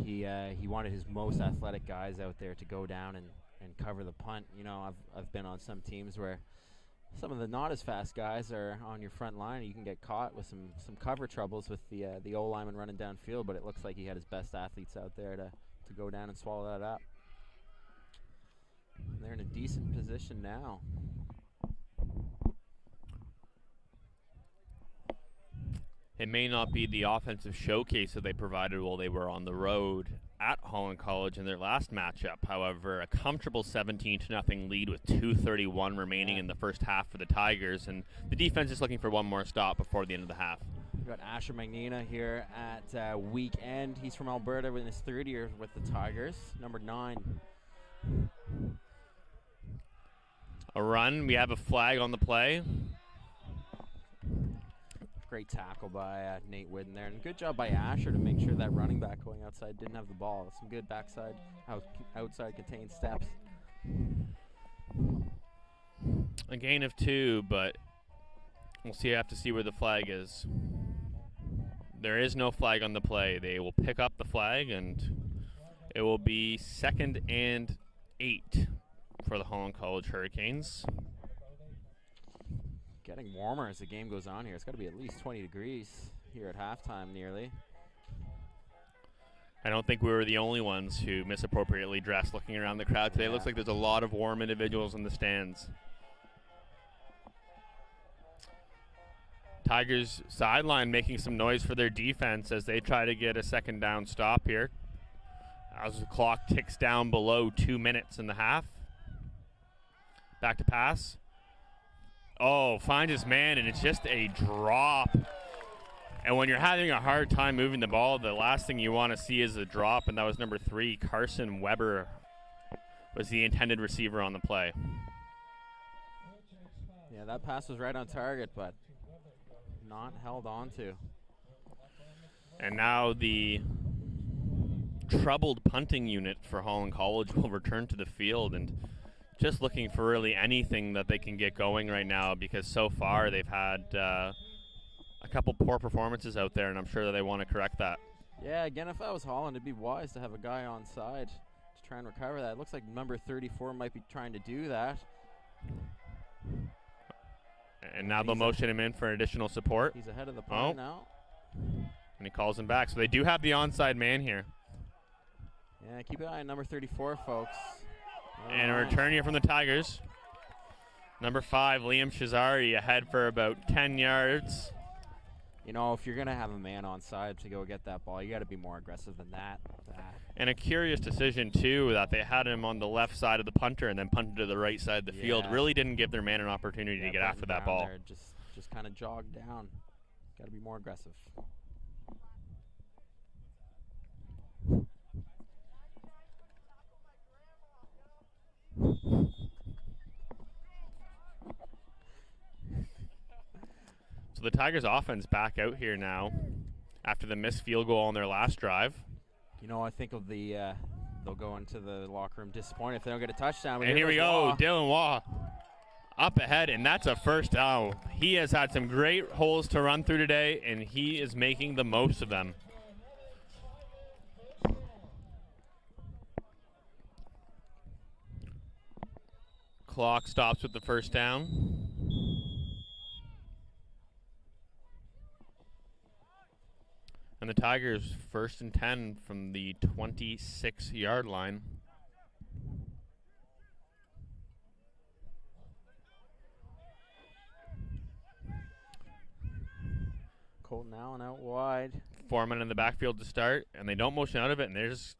he wanted his most athletic guys out there to go down and cover the punt. You know, I've been on some teams where some of the not as fast guys are on your front line, and you can get caught with some cover troubles with the O lineman running downfield, but it looks like he had his best athletes out there to go down and swallow that up. And they're in a decent position now. It may not be the offensive showcase that they provided while they were on the road at Holland College in their last matchup. However, a comfortable 17-0 lead with 2:31 remaining in the first half for the Tigers, and the defense is looking for one more stop before the end of the half. We've got Asher Magnina here at weekend. He's from Alberta in his 3rd year with the Tigers, number 9. A run. We have a flag on the play. Great tackle by Nate Whidden there, and good job by Asher to make sure that running back going outside didn't have the ball. Some good backside, outside contained steps. A gain of 2, but we'll have to see where the flag is. There is no flag on the play. They will pick up the flag, and it will be 2nd and 8 for the Holland College Hurricanes. Getting warmer as the game goes on here. It's got to be at least 20 degrees here at halftime nearly. I don't think we were the only ones who misappropriately dressed looking around the crowd today. It looks like there's a lot of warm individuals in the stands. Tigers sideline making some noise for their defense as they try to get a 2nd down stop here. As the clock ticks down below 2 minutes in the half. Back to pass. Oh, finds his man, and it's just a drop. And when you're having a hard time moving the ball, the last thing you want to see is a drop, and that was number 3, Carson Weber was the intended receiver on the play. Yeah, that pass was right on target, but not held on to. And now the troubled punting unit for Holland College will return to the field, and just looking for really anything that they can get going right now, because so far they've had a couple poor performances out there, and I'm sure that they want to correct that. Yeah, again, if I was Holland, it'd be wise to have a guy on side to try and recover that. It looks like number 34 might be trying to do that. And now they'll motion him in for additional support. He's ahead of the punt now. And he calls him back. So they do have the onside man here. Yeah, keep an eye on number 34, folks. And a return here from the Tigers. Number 5, Liam Shazari, ahead for about 10 yards. You know, if you're going to have a man on side to go get that ball, you got to be more aggressive than that. And a curious decision, too, that they had him on the left side of the punter and then punted to the right side of the field. Really didn't give their man an opportunity to get after that ball. There, just kind of jogged down. Got to be more aggressive. So the Tigers offense back out here now after the missed field goal on their last drive. You know, I think they'll go into the locker room disappointed if they don't get a touchdown. And here we go, Dylan Waugh up ahead, and that's a first down. He has had some great holes to run through today, and he is making the most of them. Clock stops with the first down. And the Tigers 1st and 10 from the 26-yard line. Colton Allen out wide. Foreman in the backfield to start, and they don't motion out of it, and there's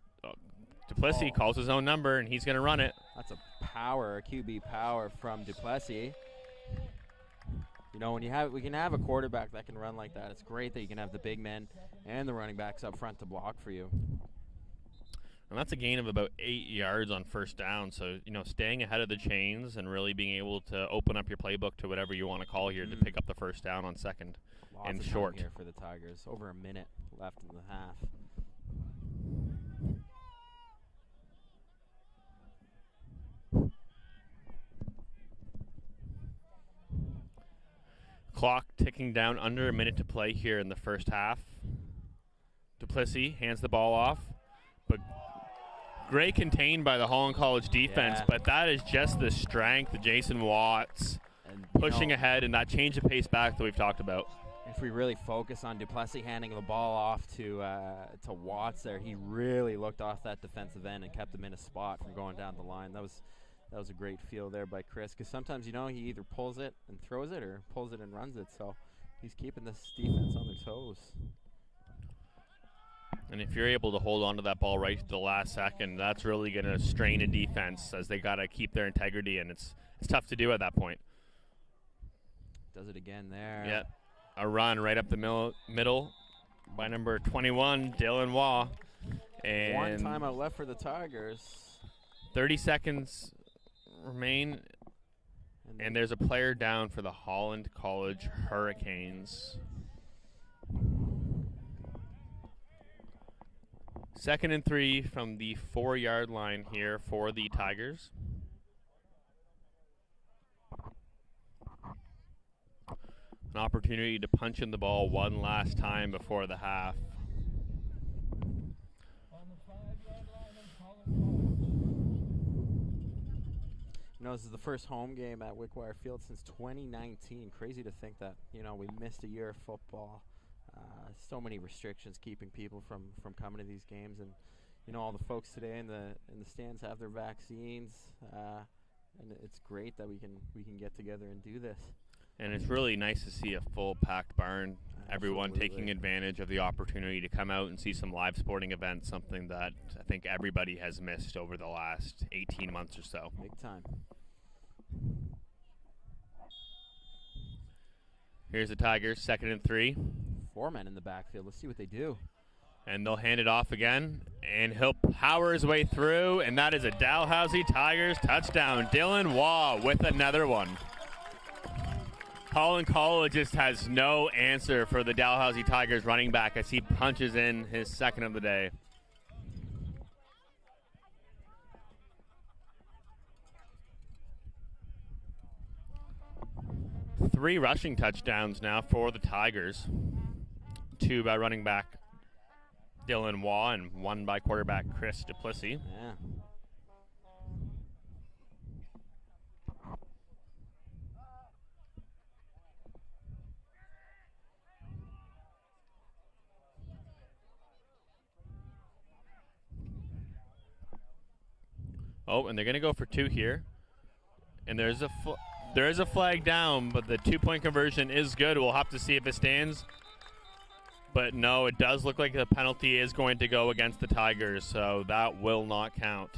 Duplessis calls his own number, and he's going to run it. That's a QB power from Duplessis. You know, we can have a quarterback that can run like that. It's great that you can have the big men and the running backs up front to block for you. And that's a gain of about 8 yards on first down. So, you know, staying ahead of the chains and really being able to open up your playbook to whatever you want to call here to pick up the first down on second and short. Here for the Tigers. Over a minute left in the half. Clock ticking down, under a minute to play here in the first half. Duplessis hands the ball off, but great contained by the Holland College defense, but that is just the strength of Jason Watts and pushing ahead and that change of pace back that we've talked about. If we really focus on Duplessis handing the ball off to Watts there, he really looked off that defensive end and kept him in a spot from going down the line. That was a great feel there by Chris, because sometimes, you know, he either pulls it and throws it or pulls it and runs it. So he's keeping this defense on their toes. And if you're able to hold on to that ball right to the last second, that's really going to strain a defense, as they got to keep their integrity, and it's tough to do at that point. Does it again there. Yeah, a run right up the middle by number 21, Dylan Waugh. And one timeout left for the Tigers. 30 seconds remain, and there's a player down for the Holland College Hurricanes. 2nd and 3 from the 4-yard line here for the Tigers. An opportunity to punch in the ball one last time before the half. You know, this is the first home game at Wickwire Field since 2019. Crazy to think that, you know, we missed a year of football. So many restrictions keeping people from coming to these games, and you know, all the folks today in the stands have their vaccines, and it's great that we can get together and do this. And it's really nice to see a full packed barn. Everyone taking advantage of the opportunity to come out and see some live sporting events, something that I think everybody has missed over the last 18 months or so. Big time. Here's the Tigers, 2nd and 3. 4 men in the backfield. Let's see what they do. And they'll hand it off again, and he'll power his way through, and that is a Dalhousie Tigers touchdown. Dylan Waugh with another one. Holland College just has no answer for the Dalhousie Tigers running back as he punches in his second of the day. Three rushing touchdowns now for the Tigers. 2 by running back Dylan Waugh and 1 by quarterback Chris Duplessis. Yeah. Oh, and they're going to go for 2 here. And there is a flag down, but the 2-point conversion is good. We'll have to see if it stands. But no, it does look like the penalty is going to go against the Tigers, so that will not count.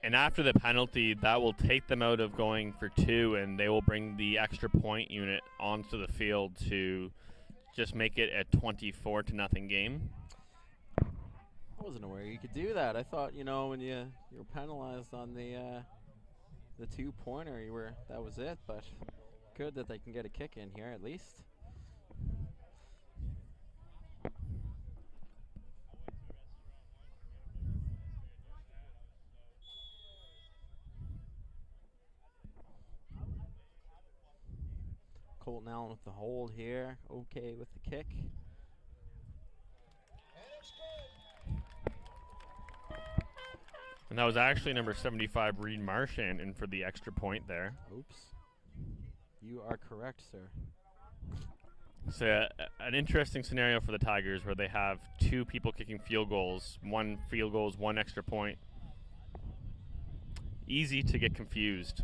And after the penalty, that will take them out of going for 2, and they will bring the extra point unit onto the field to just make it a 24-0 game. I wasn't aware you could do that. I thought, you know, when you were penalized on the 2-pointer, that was it. But good that they can get a kick in here at least. Colton Allen with the hold here. Okay with the kick. And that was actually number 75, Reed Marchand, in for the extra point there. Oops. You are correct, sir. It's an interesting scenario for the Tigers where they have 2 people kicking field goals. 1 field goal is 1 extra point. Easy to get confused.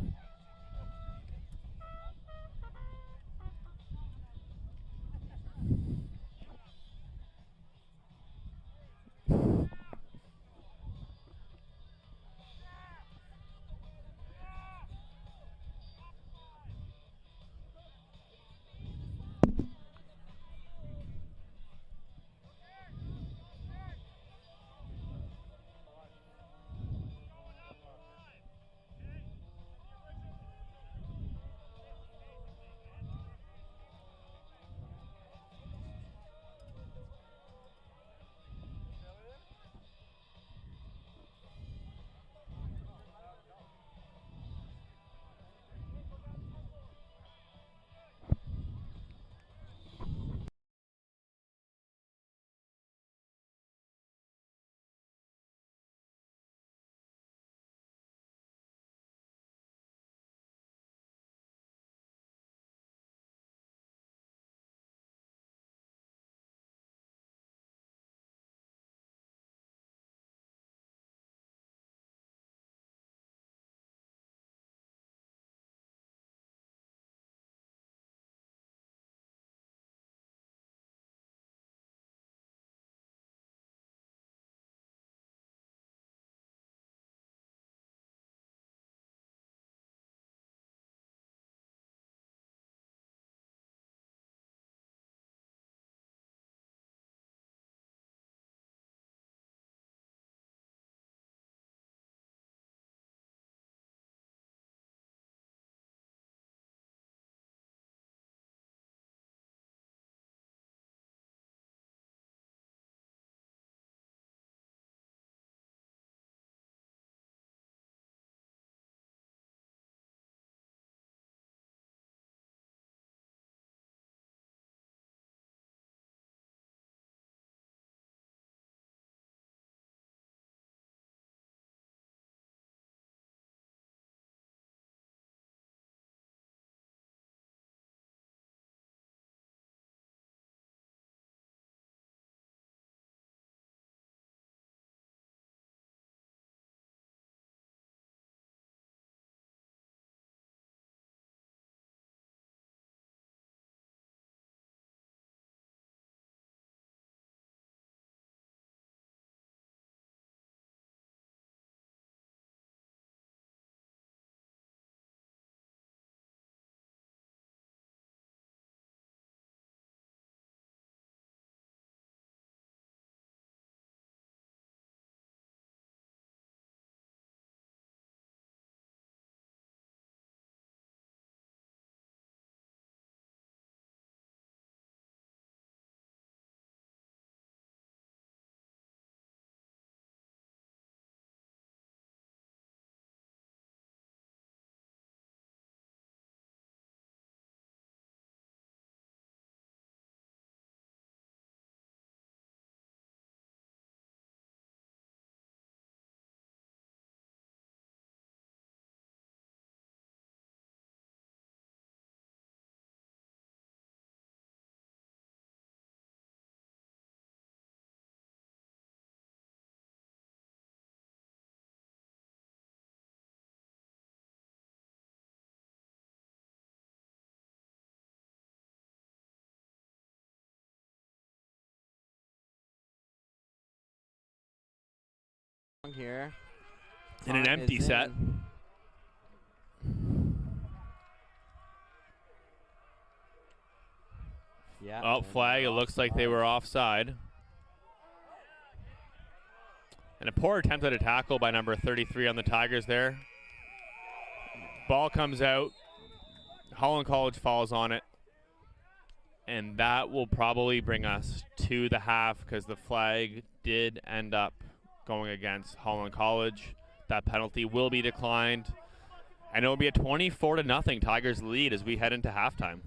here. In an Time empty is set. in. Yeah. Oh, and flag. It they're looks like they were offside. And a poor attempt at a tackle by number 33 on the Tigers there. Ball comes out. Holland College falls on it. And that will probably bring us to the half because the flag did end up going against Holland College. That penalty will be declined. And it will be a 24-0 Tigers lead as we head into halftime.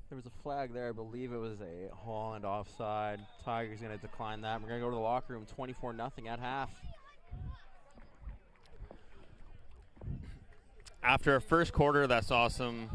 There was a flag there. I believe it was a Holland offside. Tigers going to decline that. We're going to go to the locker room 24-0 at half. After a first quarter that saw some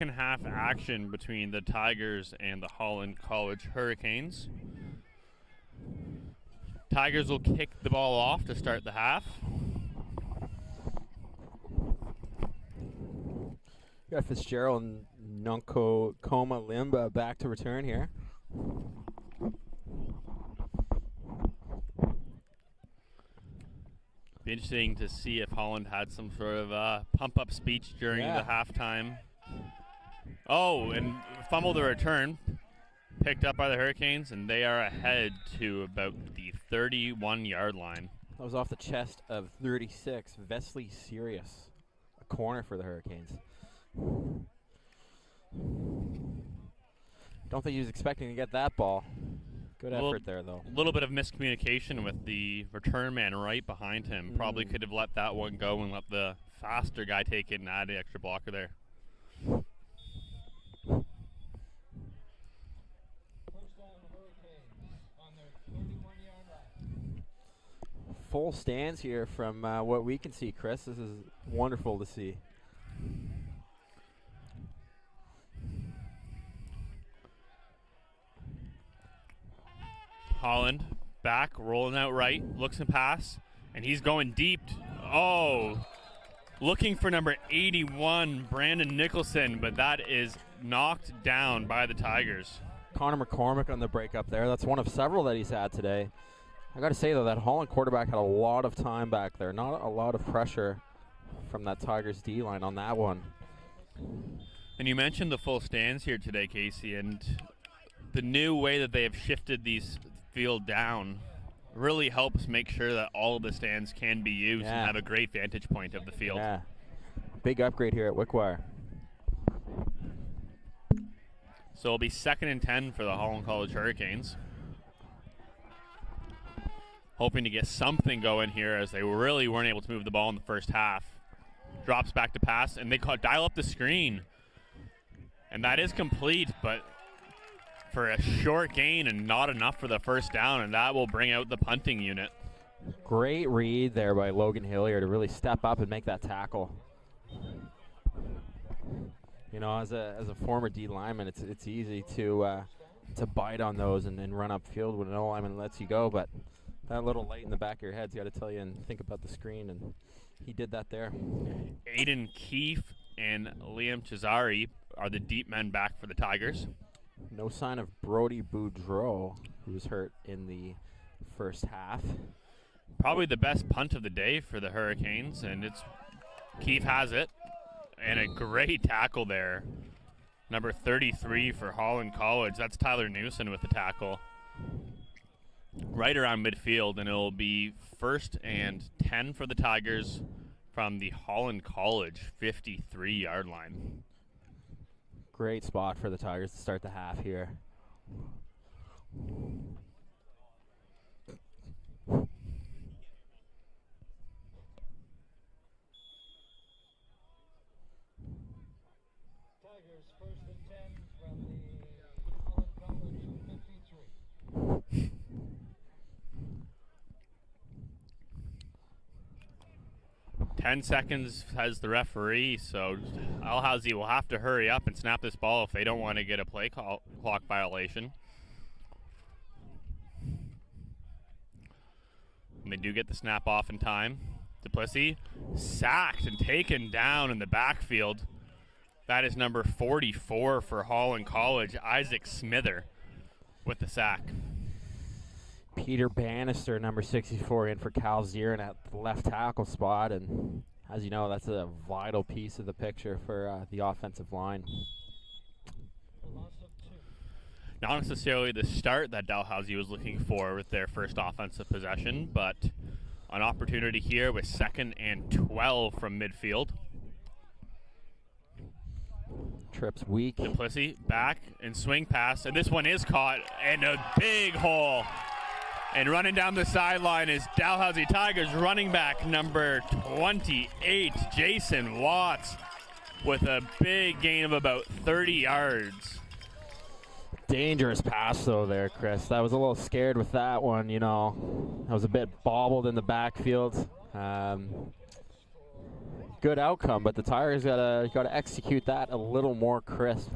second half action between the Tigers and the Holland College Hurricanes. Tigers will kick the ball off to start the half. Got Fitzgerald and Nunko Koma Limba back to return here. Be interesting to see if Holland had some sort of pump-up speech during the halftime. Oh, and fumbled the return. Picked up by the Hurricanes, and they are ahead to about the 31-yard line. That was off the chest of 36, Vesley Sirius. A corner for the Hurricanes. Don't think he was expecting to get that ball. Good effort there, though. A little bit of miscommunication with the return man right behind him. Probably could have let that one go and let the faster guy take it and add the extra blocker there. Full stands here from what we can see, Chris. This is wonderful to see. Holland back, rolling out right, looks and pass, and he's going deep. Oh, looking for number 81, Brandon Nicholson, but that is knocked down by the Tigers. Connor McCormick on the break up there. That's one of several that he's had today. I got to say, though, that Holland quarterback had a lot of time back there. Not a lot of pressure from that Tigers D-line on that one. And you mentioned the full stands here today, Casey, and the new way that they have shifted these field down really helps make sure that all of the stands can be used and have a great vantage point of the field. Yeah, big upgrade here at Wickwire. So it'll be 2nd and 10 for the Holland College Hurricanes. Hoping to get something going here as they really weren't able to move the ball in the first half. Drops back to pass, and they dial up the screen. And that is complete, but for a short gain and not enough for the first down, and that will bring out the punting unit. Great read there by Logan Hillier to really step up and make that tackle. You know, as a former D lineman, it's easy to bite on those and run upfield when an O lineman lets you go, but that little light in the back of your head's got to tell you and think about the screen, and he did that there. Aiden Keefe and Liam Cesari are the deep men back for the Tigers. No sign of Brody Boudreau, who was hurt in the first half. Probably the best punt of the day for the Hurricanes, and Keefe has it, and a great tackle there. Number 33 for Holland College. That's Tyler Newson with the tackle. Right around midfield, and it'll be 1st and 10 for the Tigers from the Holland College 53-yard line. Great spot for the Tigers to start the half here. Tigers 1st and 10 from the Holland College 53. 10 seconds has the referee, so Dalhousie will have to hurry up and snap this ball if they don't want to get a play clock violation. And they do get the snap off in time. Duplessis sacked and taken down in the backfield. That is number 44 for Holland College, Isaac Smither, with the sack. Peter Bannister, number 64, in for Cal Zieren at the left tackle spot. And as you know, that's a vital piece of the picture for the offensive line. Not necessarily the start that Dalhousie was looking for with their first offensive possession, but an opportunity here with 2nd and 12 from midfield. Trips weak. Duplessis back and swing pass, and this one is caught, and a big hole. And running down the sideline is Dalhousie Tigers running back number 28, Jason Watts, with a big gain of about 30 yards. Dangerous pass, though, there, Chris. I was a little scared with that one, you know. I was a bit bobbled in the backfield. good outcome, but the Tigers gotta execute that a little more crisp.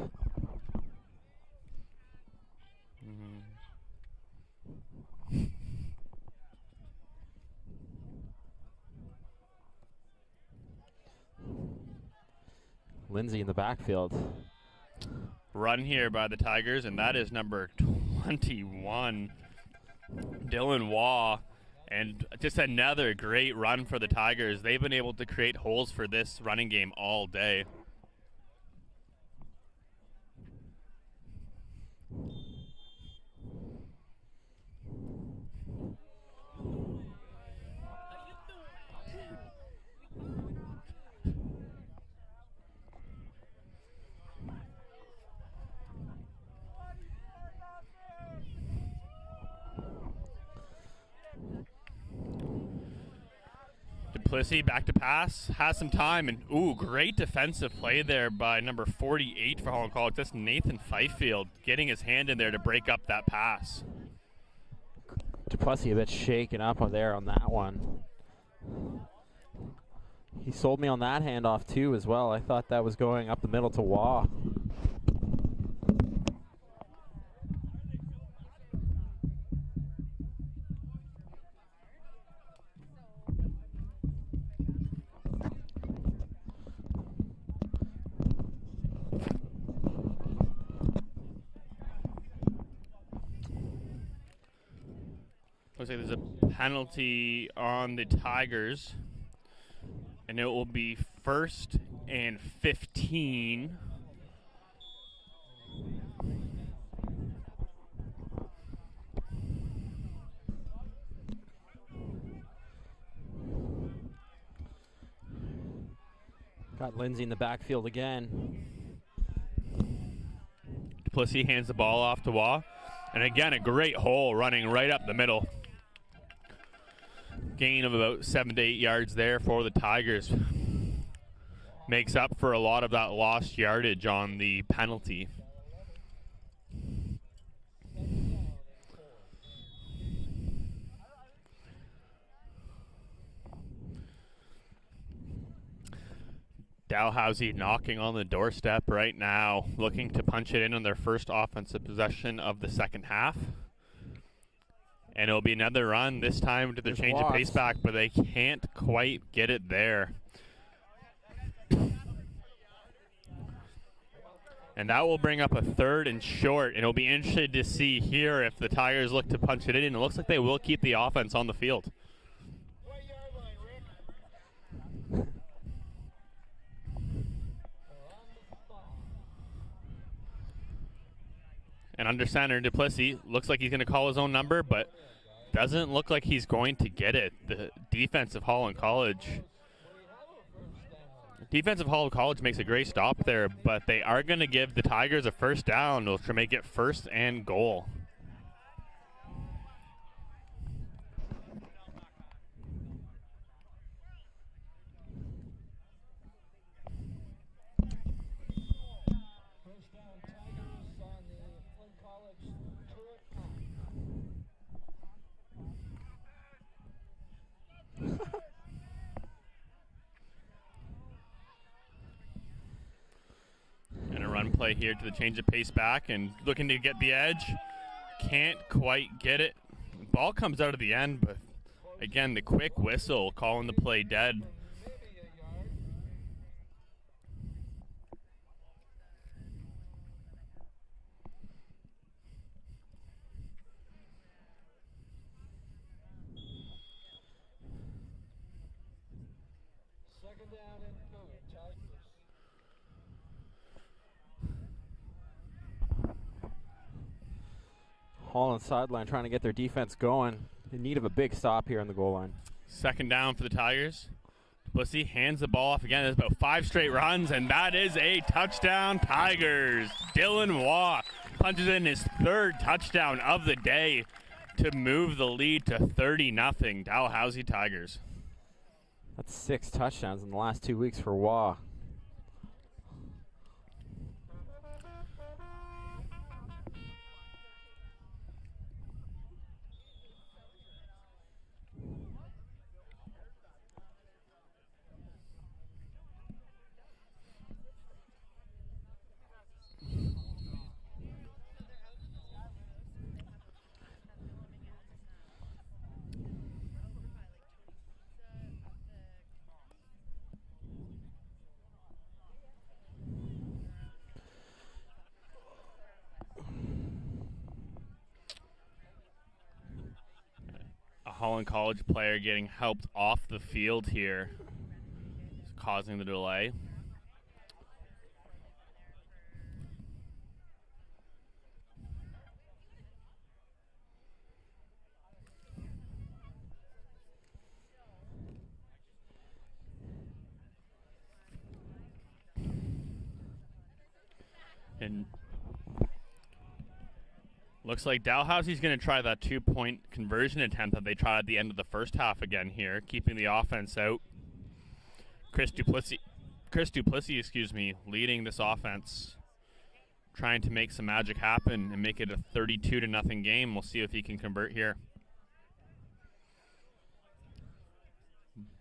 Lindsay in the backfield. Run here by the Tigers, and that is number 21, Dylan Waugh. And just another great run for the Tigers. They've been able to create holes for this running game all day. Duplessis back to pass, has some time, and ooh, great defensive play there by number 48 for Holland College. That's Nathan Fifield getting his hand in there to break up that pass. Duplessis a bit shaken up there on that one. He sold me on that handoff too as well. I thought that was going up the middle to Waugh. Looks like there's a penalty on the Tigers, and it will be 1st and 15. Got Lindsay in the backfield again. Duplessis hands the ball off to Waugh, and again a great hole running right up the middle. Gain of about 7 to 8 yards there for the Tigers. Makes up for a lot of that lost yardage on the penalty. Dalhousie knocking on the doorstep right now, looking to punch it in on their first offensive possession of the second half. And it'll be another run, this time to the change of pace back, but they can't quite get it there. And that will bring up a 3rd and short, and it'll be interesting to see here if the Tigers look to punch it in. It looks like they will keep the offense on the field. And under center, Duplessis looks like he's going to call his own number, but doesn't look like he's going to get it. The defense of Holland College. Defensive Holland College makes a great stop there, but they are going to give the Tigers a first down to make it 1st and goal. And a run play here to the change of pace back and looking to get the edge. Can't quite get it. Ball comes out of the end, but again, the quick whistle calling the play dead. Holland sideline trying to get their defense going. In need of a big stop here on the goal line. 2nd down for the Tigers. Duplessis hands the ball off again. There's about 5 straight runs, and that is a touchdown, Tigers. Dylan Waugh punches in his 3rd touchdown of the day to move the lead to 30-0, Dalhousie Tigers. That's 6 touchdowns in the last 2 weeks for Waugh. Holland College player getting helped off the field here, causing the delay. And looks like Dalhousie's going to try that 2-point conversion attempt that they tried at the end of the first half again here, keeping the offense out. Chris Duplessis, leading this offense, trying to make some magic happen and make it a 32-0 game. We'll see if he can convert here.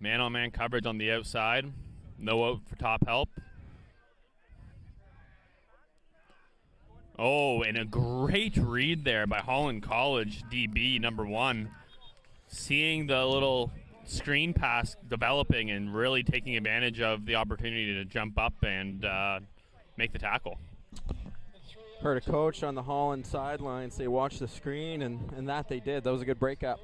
Man-on-man coverage on the outside. No out for top help. Oh, and a great read there by Holland College DB number 1. Seeing the little screen pass developing and really taking advantage of the opportunity to jump up and make the tackle. Heard a coach on the Holland sideline say watch the screen, and that they did. That was a good breakup.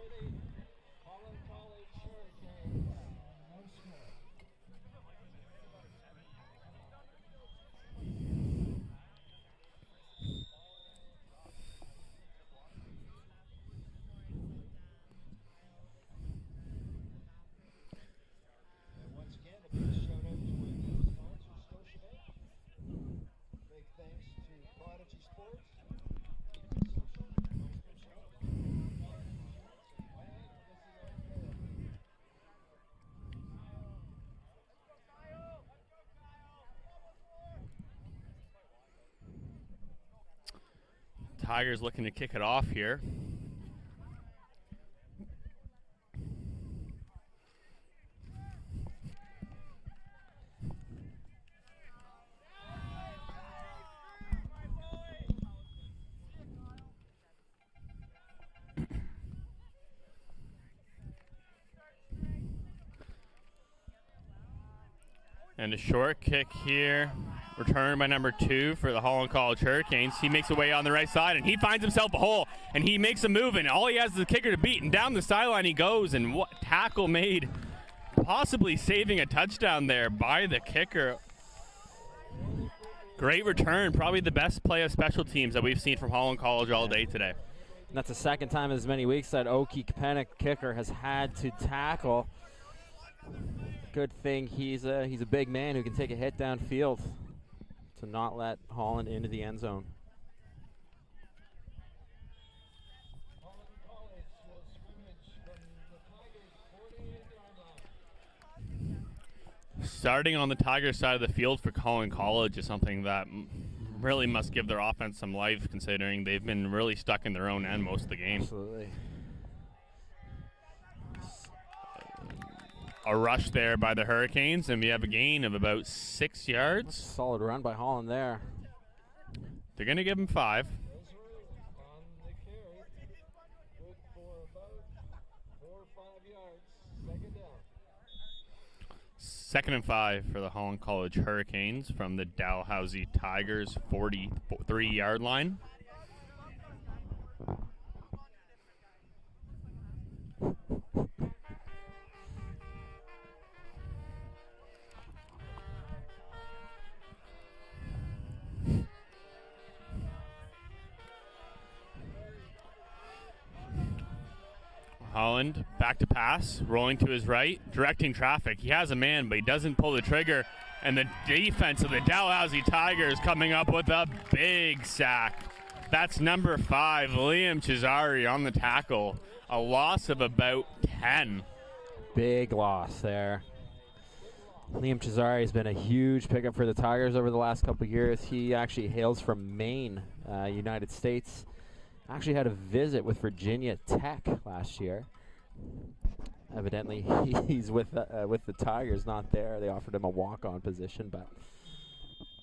Tigers looking to kick it off here. And a short kick here. Return by number 2 for the Holland College Hurricanes. He makes a way on the right side, and he finds himself a hole, and he makes a move, and all he has is the kicker to beat, and down the sideline he goes, and what tackle made, possibly saving a touchdown there by the kicker. Great return, probably the best play of special teams that we've seen from Holland College all day today. And that's the second time in as many weeks that Oki Kapanik kicker has had to tackle. Good thing he's a big man who can take a hit downfield to not let Holland into the end zone. Starting on the Tigers side of the field for Holland College is something that really must give their offense some life, considering they've been really stuck in their own end most of the game. Absolutely. A rush there by the Hurricanes, and we have a gain of about 6 yards. Solid run by Holland there. They're going to give him 5. Second and 5 for the Holland College Hurricanes from the Dalhousie Tigers 43-yard line. Holland back to pass, rolling to his right, directing traffic. He has a man, but he doesn't pull the trigger. And the defense of the Dalhousie Tigers coming up with a big sack. That's number 5, Liam Cesari on the tackle. A loss of about 10. Big loss there. Liam Cesari has been a huge pickup for the Tigers over the last couple of years. He actually hails from Maine, United States. Actually had a visit with Virginia Tech last year. Evidently, he's with the Tigers, not there. They offered him a walk-on position, but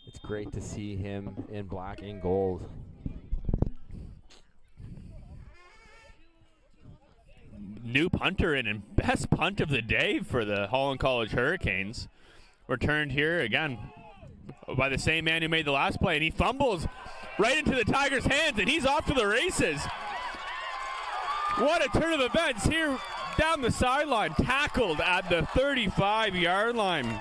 it's great to see him in black and gold. New punter in, and best punt of the day for the Holland College Hurricanes. Returned here again by the same man who made the last play, and he fumbles right into the Tigers' hands, and he's off to the races. What a turn of events here. down the sideline, tackled at the 35-yard line.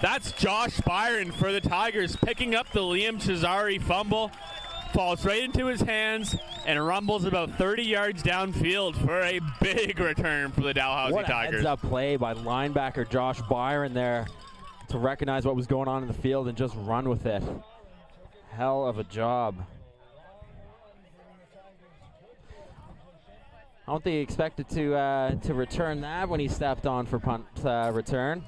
That's Josh Byron for the Tigers, picking up the Liam Cesare fumble. Falls right into his hands and rumbles about 30 yards downfield for a big return for the Dalhousie What a Tigers. heads-up play by linebacker Josh Byron there to recognize what was going on in the field and just run with it. Hell of a job. I don't think he expected to return that when he stepped on for punt return.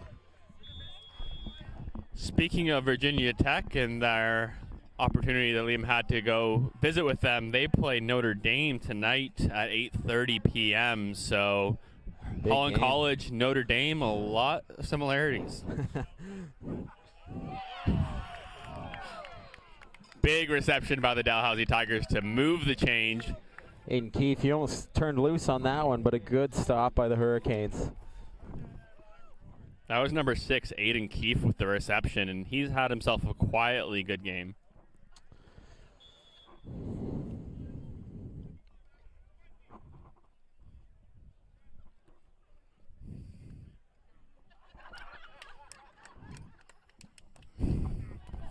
Speaking of Virginia Tech and their opportunity that Liam had to go visit with them, they play Notre Dame tonight at 8:30 p.m. So Holland College, Notre Dame, a lot of similarities. Big reception by the Dalhousie Tigers to move the change. Aiden Keefe, he almost turned loose on that one, but a good stop by the Hurricanes. That was number 6, Aiden Keefe, with the reception, and he's had himself a quietly good game.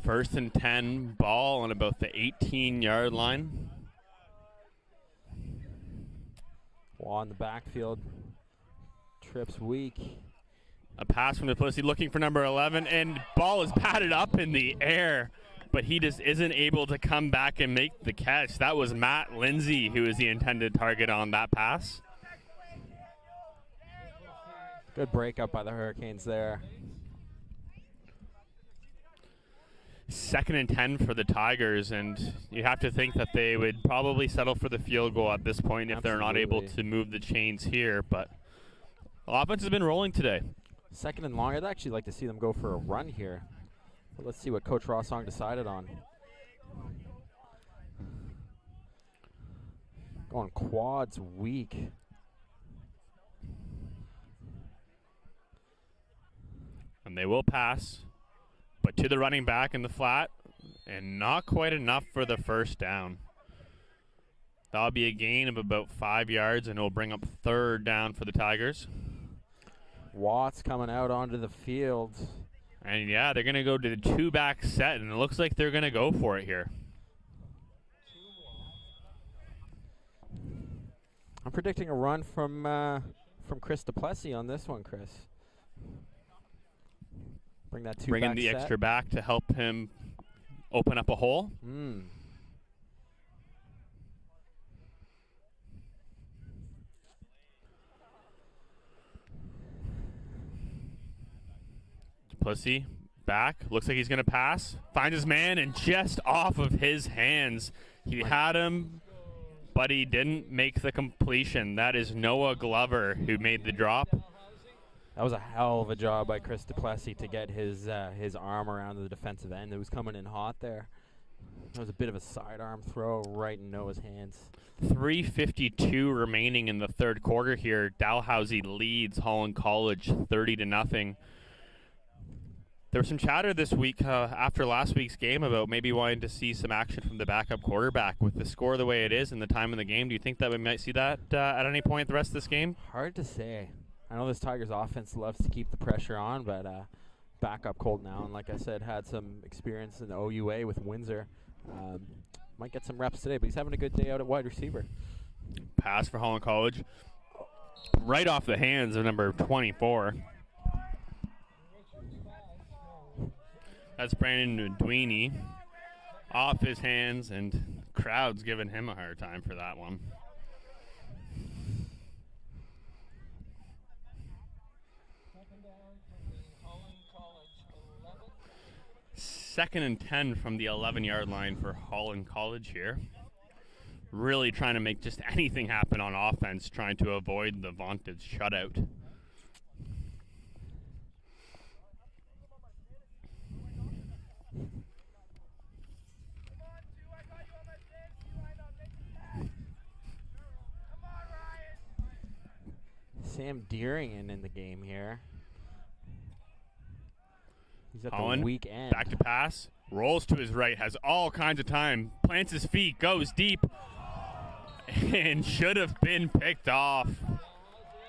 First and 10, ball on about the 18-yard line. On the backfield, trips weak. A pass from Dalhousie looking for number 11, and ball is patted up in the air, but he just isn't able to come back and make the catch. That was Matt Lindsay who was the intended target on that pass. Good breakup by the Hurricanes there. Second and 10 for the Tigers, and you have to think that they would probably settle for the field goal at this point if they're not able to move the chains here, but the offense has been rolling today. Second and long. I'd actually like to see them go for a run here. But let's see what Coach Rossong decided on. Going quads weak. And they will pass, but to the running back in the flat, and not quite enough for the first down. That'll be a gain of about 5 yards, and it'll bring up third down for the Tigers. Watts coming out onto the field. And yeah, they're going to go to the two-back set, and it looks like they're going to go for it here. I'm predicting a run from Chris Duplessis on this one, Chris. Bring that two-back Bringing the set. extra back to help him open up a hole. Duplessis back. Looks like he's going to pass. Finds his man, and just off of his hands. He had him, but he didn't make the completion. That is Noah Glover who made the drop. That was a hell of a job by Chris Duplessis to get his arm around the defensive end. It was coming in hot there. That was a bit of a sidearm throw right in Noah's hands. 3:52 remaining in the third quarter here. Dalhousie leads Holland College 30-0. There was some chatter this week after last week's game about maybe wanting to see some action from the backup quarterback. With the score the way it is and the time of the game, do you think that we might see that at any point the rest of this game? Hard to say. I know this Tigers offense loves to keep the pressure on, but backup Colton Allen, like I said, had some experience in the OUA with Windsor. Might get some reps today, but he's having a good day out at wide receiver. Pass for Holland College. Right off the hands of number 24. That's Brandon Dweeney. Off his hands, and crowd's giving him a hard time for that one. Second and 10 from the 11-yard line for Holland College here. Really trying to make just anything happen on offense, trying to avoid the vaunted shutout. Sam Deeringen in the game here. He's at Holland, the weak end. back to pass, rolls to his right, has all kinds of time, plants his feet, goes deep, and should have been picked off.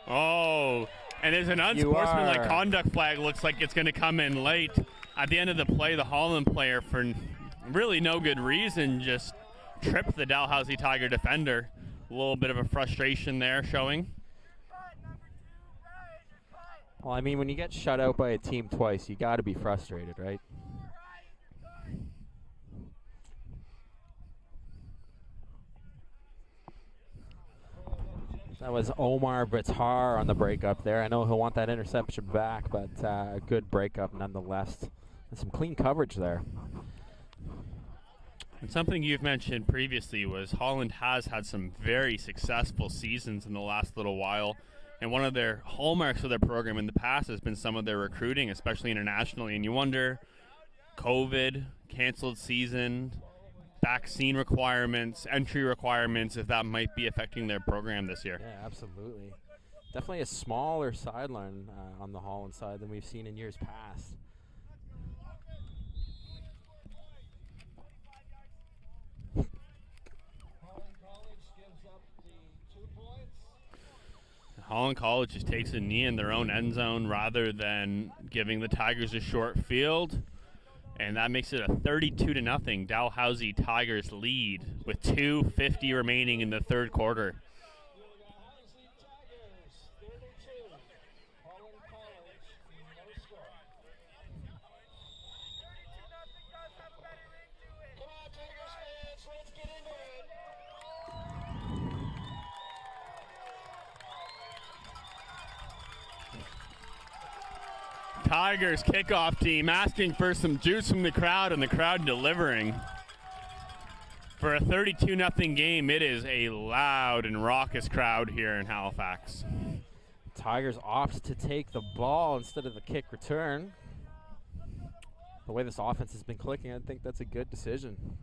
Oh, and there's an unsportsmanlike conduct flag. Looks like it's going to come in late. At the end of the play, the Holland player, for really no good reason, just tripped the Dalhousie Tiger defender. A little bit of a frustration there showing. Well, I mean, when you get shut out by a team twice, you got to be frustrated, right? That was Omar Batar on the breakup there. I know he'll want that interception back, but a good breakup nonetheless. And some clean coverage there. And something you've mentioned previously was Holland has had some very successful seasons in the last little while. And one of their hallmarks of their program in the past has been some of their recruiting, especially internationally. And you wonder, COVID, canceled season, vaccine requirements, entry requirements, if that might be affecting their program this year. Yeah, absolutely. Definitely a smaller sideline on the Holland side than we've seen in years past. Holland College just takes a knee in their own end zone rather than giving the Tigers a short field. And that makes it a 32-0 Dalhousie Tigers lead with 2:50 remaining in the third quarter. Tigers kickoff team asking for some juice from the crowd, and the crowd delivering. For a 32-0 game, it is a loud and raucous crowd here in Halifax. Tigers opts to take the ball instead of the kick return. The way this offense has been clicking, I think that's a good decision.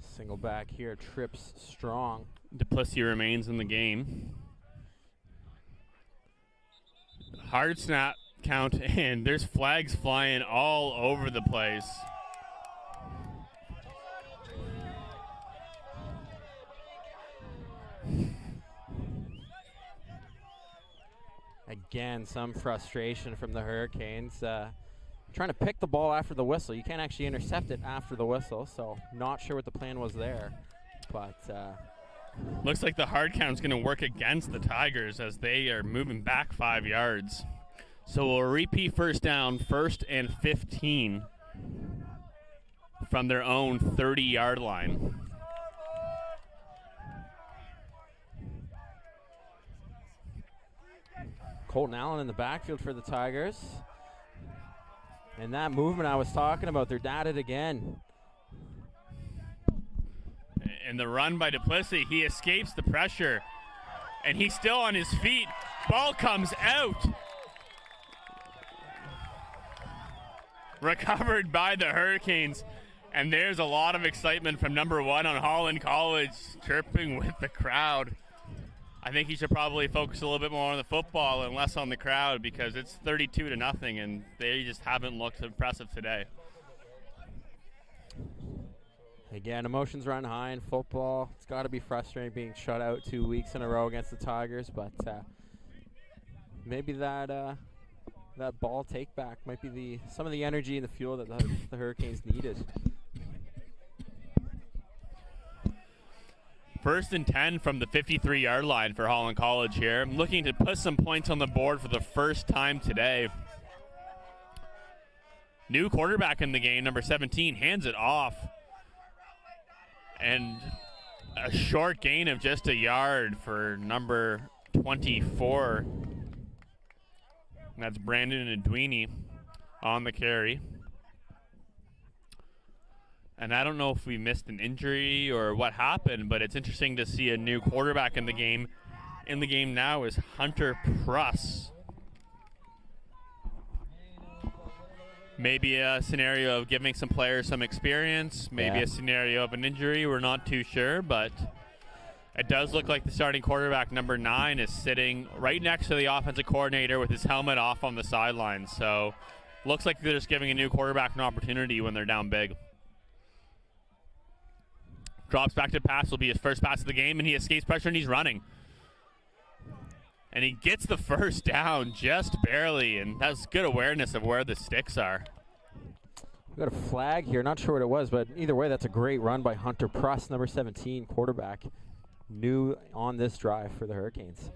Single back here, trips strong. Duplessis remains in the game. Hard snap count, and there's flags flying all over the place. Again, some frustration from the Hurricanes. Trying to pick the ball after the whistle. You can't actually intercept it after the whistle, so not sure what the plan was there. But looks like the hard count's going to work against the Tigers as they are moving back 5 yards. So we'll repeat first down, 1st and 15 from their own 30-yard line. Colton Allen in the backfield for the Tigers. And that movement I was talking about, they're at it again. And the run by Duplessis, he escapes the pressure, and he's still on his feet. Ball comes out. Recovered by the Hurricanes, and there's a lot of excitement from number 1 on Holland College, chirping with the crowd. I think he should probably focus a little bit more on the football and less on the crowd, because it's 32-0, and they just haven't looked impressive today. Again, emotions run high in football. It's got to be frustrating being shut out 2 weeks in a row against the Tigers, but maybe that ball take back might be some of the energy and the fuel that the Hurricanes needed. 1st and 10 from the 53-yard line for Holland College here. Looking to put some points on the board for the first time today. New quarterback in the game, number 17, hands it off. And a short gain of just a yard for number 24. And that's Brandon Adwini on the carry. And I don't know if we missed an injury or what happened, but it's interesting to see a new quarterback in the game. In the game now is Hunter Pruss. Maybe a scenario of giving some players some experience, maybe a scenario of an injury, we're not too sure, but it does look like the starting quarterback, number 9, is sitting right next to the offensive coordinator with his helmet off on the sideline. So looks like they're just giving a new quarterback an opportunity when they're down big. Drops back to pass. Will be his first pass of the game, and he escapes pressure, and he's running. And he gets the first down just barely, and that's good awareness of where the sticks are. We got a flag here. Not sure what it was, but either way, that's a great run by Hunter Pruss, number 17, quarterback. New on this drive for the Hurricanes.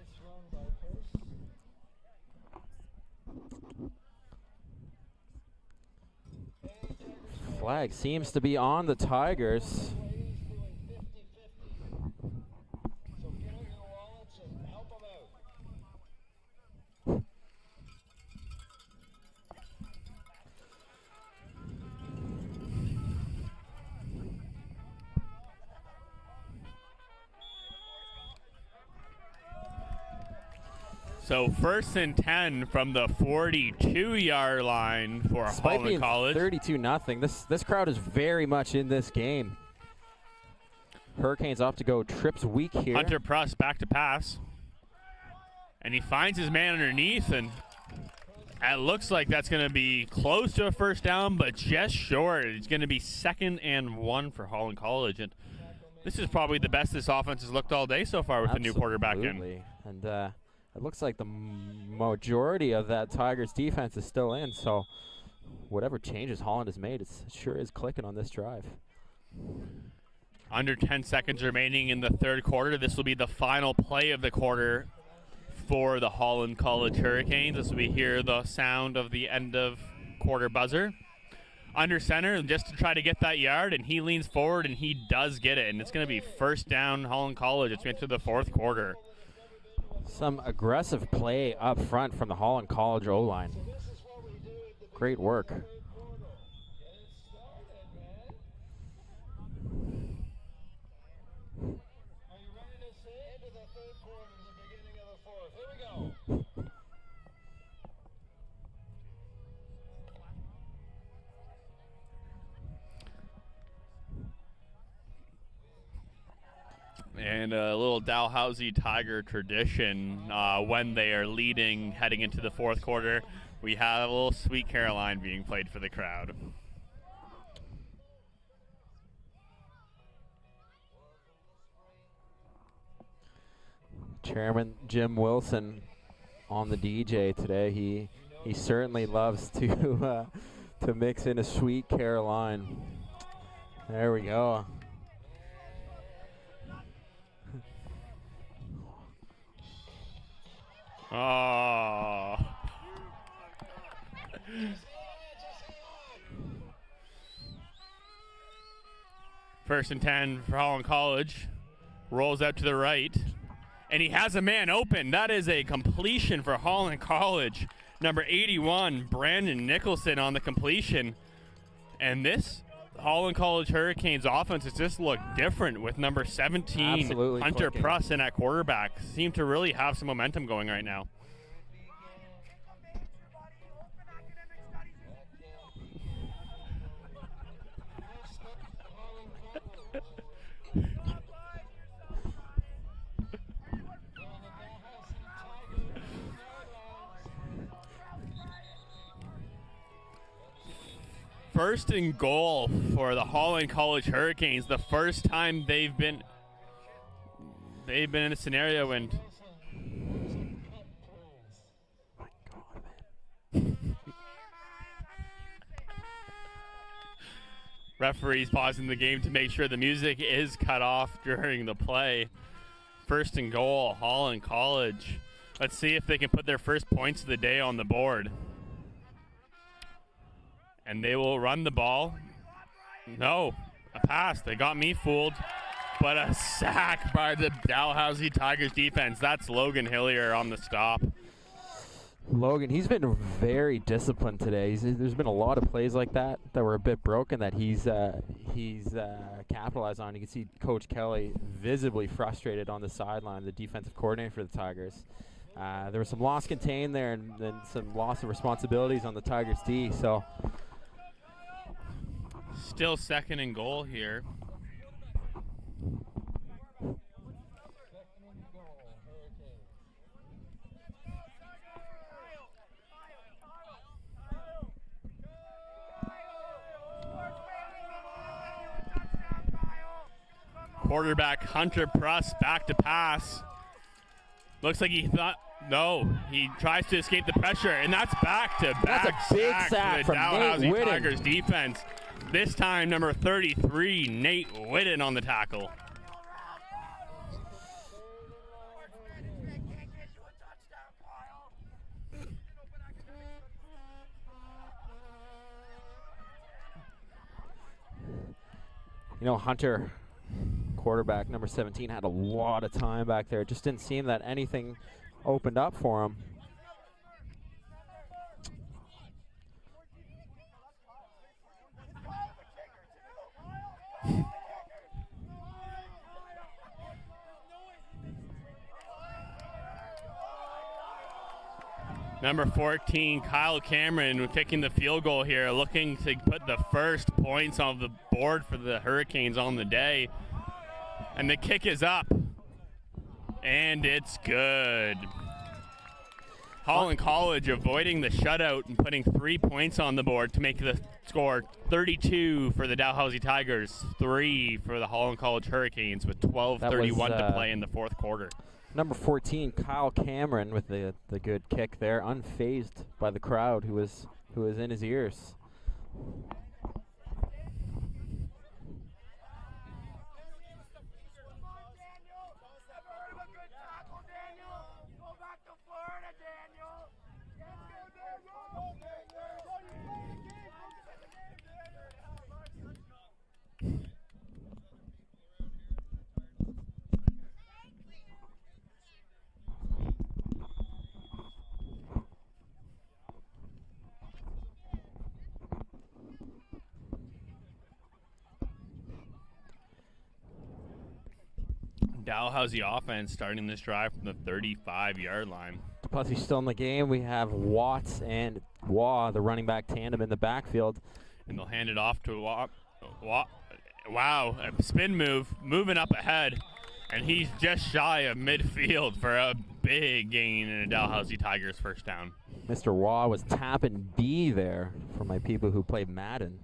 Flag seems to be on the Tigers. So 1st and 10 from the 42-yard line for Despite Holland College. 32-0. This crowd is very much in this game. Hurricanes off to go trips week here. Hunter Pruss back to pass. And he finds his man underneath, and it looks like that's going to be close to a first down, but just short. It's going to be 2nd and 1 for Holland College. And this is probably the best this offense has looked all day so far with the new quarterback in. And it looks like the majority of that Tigers defense is still in, so whatever changes Holland has made, it sure is clicking on this drive. Under 10 seconds remaining in the 3rd quarter. This will be the final play of the quarter for the Holland College Hurricanes as we hear the sound of the end of quarter buzzer. Under center, just to try to get that yard, and he leans forward, and he does get it, and it's going to be first down Holland College. It's into the 4th quarter. Some aggressive play up front from the Holland College O-line. Great work. And a little Dalhousie Tiger tradition, when they are leading heading into the 4th quarter, we have a little Sweet Caroline being played for the crowd. Chairman Jim Wilson on the DJ today. He certainly loves to mix in a Sweet Caroline. There we go. Oh. First and 10 for Holland College. Rolls out to the right. And he has a man open. That is a completion for Holland College. Number 81, Brandon Nicholson on the completion. And this Holland College Hurricanes offense has just looked different with number 17, Absolutely Hunter clicking. Pruss in at quarterback. Seem to really have some momentum going right now. First and goal for the Holland College Hurricanes. The first time they've been in a scenario and referees pausing the game to make sure the music is cut off during the play. First and goal, Holland College. Let's see if they can put their first points of the day on the board. And they will run the ball. No, a pass. They got me fooled. But a sack by the Dalhousie Tigers defense. That's Logan Hillier on the stop. Logan, he's been very disciplined today. There's been a lot of plays like that were a bit broken that he's capitalized on. You can see Coach Kelly visibly frustrated on the sideline, the defensive coordinator for the Tigers. There was some loss contained there and then some loss of responsibilities on the Tigers D. So still second and goal here. Quarterback Hunter Pruss back to pass. Looks like he thought, no, he tries to escape the pressure, and that's back-to-back. That's a big sack for the from Dalhousie Nate Whitten. Tigers defense. This time, number 33, Nate Whitten on the tackle. You know, Hunter, quarterback number 17, had a lot of time back there. It just didn't seem that anything opened up for him. Number 14, Kyle Cameron, kicking the field goal here, looking to put the first points on the board for the Hurricanes on the day. And the kick is up. And it's good. Holland College avoiding the shutout and putting 3 points on the board to make the score 32 for the Dalhousie Tigers, 3 for the Holland College Hurricanes with 12:31 to play in the fourth quarter. Number 14, Kyle Cameron, with the good kick there, unfazed by the crowd who was in his ears. Dalhousie offense starting this drive from the 35-yard line. Plus, he's still in the game. We have Watts and Waugh, the running back tandem, in the backfield. And they'll hand it off to Waugh. Wow, a spin move, moving up ahead. And he's just shy of midfield for a big gain in a Dalhousie Tigers first down. Mr. Waugh was tapping B there for my people who play Madden.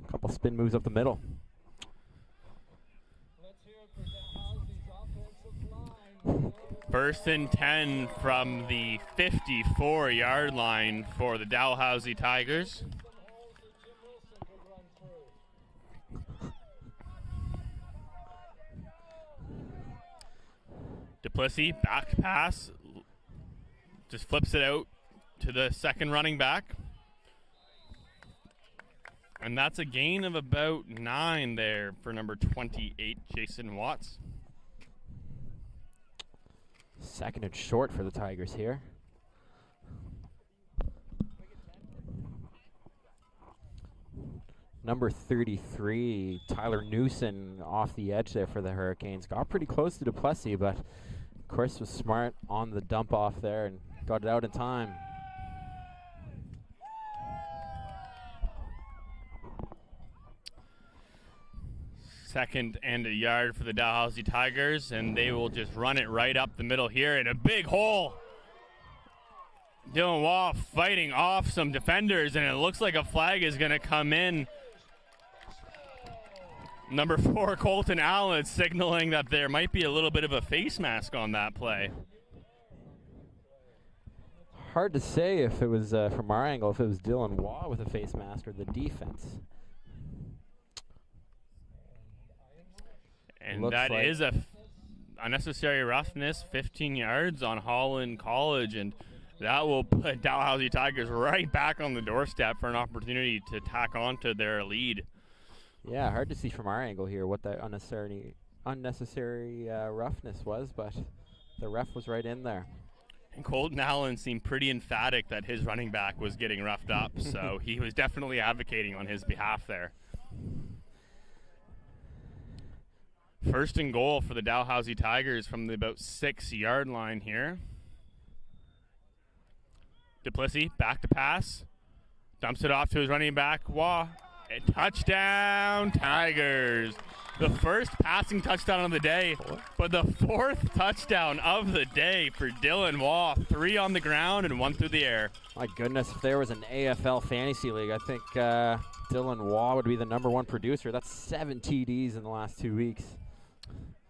A couple spin moves up the middle. First and 10 from the 54-yard line for the Dalhousie Tigers. Duplessis, back pass, just flips it out to the second running back. And that's a gain of about 9 there for number 28, Jason Watts. Second and short for the Tigers here. Number 33, Tyler Newson, off the edge there for the Hurricanes. Got pretty close to Duplessis, but of course was smart on the dump off there and got it out in time. Second and a yard for the Dalhousie Tigers, and they will just run it right up the middle here in a big hole. Dylan Waugh fighting off some defenders, and it looks like a flag is going to come in. Number 4, Colton Allen, signaling that there might be a little bit of a face mask on that play. Hard to say if it was, from our angle, if it was Dylan Waugh with a face mask or the defense. And Looks that like is a unnecessary roughness, 15 yards on Holland College, and that will put Dalhousie Tigers right back on the doorstep for an opportunity to tack on to their lead. Yeah, hard to see from our angle here what that unnecessary roughness was, but the ref was right in there. And Colton Allen seemed pretty emphatic that his running back was getting roughed up, so he was definitely advocating on his behalf there. First and goal for the Dalhousie Tigers from the about 6-yard line here. Duplessis back to pass. Dumps it off to his running back, Waugh. A touchdown, Tigers. The first passing touchdown of the day, but the 4th touchdown of the day for Dylan Waugh. 3 on the ground and 1 through the air. My goodness, if there was an AFL fantasy league, I think Dylan Waugh would be the #1 producer. That's 7 TDs in the last 2 weeks.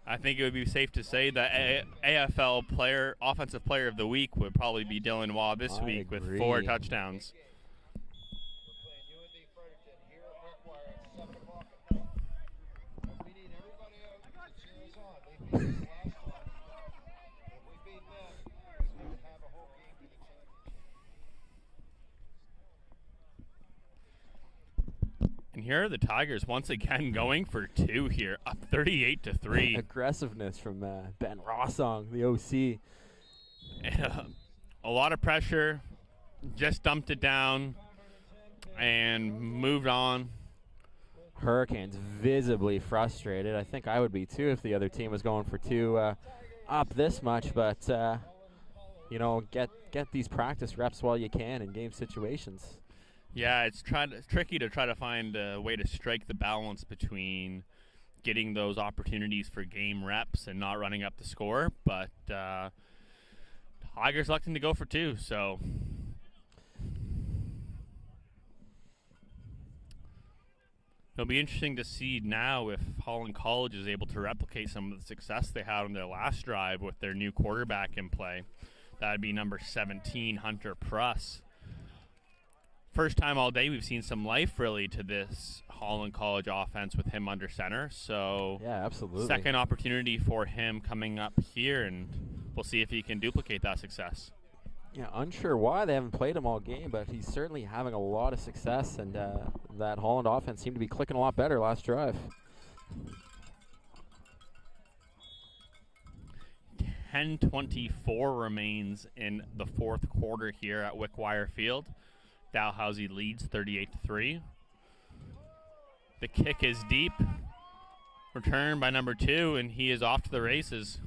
I think it would be safe to say that AFL offensive player of the week would probably be Dylan Waugh this week with 4 touchdowns. And here are the Tigers once again going for 2 here, up 38-3. Aggressiveness from Ben Rossong, the OC. A lot of pressure, just dumped it down and moved on. Hurricanes visibly frustrated. I think I would be too if the other team was going for 2 up this much, but get these practice reps while you can in game situations. Yeah, it's tricky to try to find a way to strike the balance between getting those opportunities for game reps and not running up the score, but Tigers electing to go for 2, so it'll be interesting to see now if Holland College is able to replicate some of the success they had on their last drive with their new quarterback in play. That would be number 17, Hunter Pruss. First time all day we've seen some life really to this Holland College offense with him under center. So yeah, absolutely. Second opportunity for him coming up here, and we'll see if he can duplicate that success. Yeah, unsure why they haven't played him all game, but he's certainly having a lot of success, and that Holland offense seemed to be clicking a lot better last drive. 10:24 remains in the fourth quarter here at Wickwire Field. Dalhousie leads 38-3. The kick is deep. Return by number 2, and he is off to the races.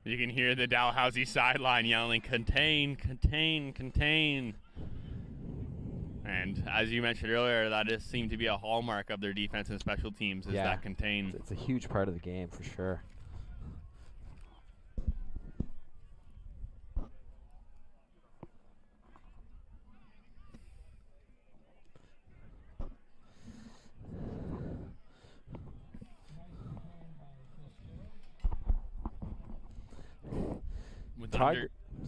You can hear the Dalhousie sideline yelling, "Contain, contain, contain." And as you mentioned earlier, that has seemed to be a hallmark of their defense and special teams, is that contain. It's a huge part of the game for sure.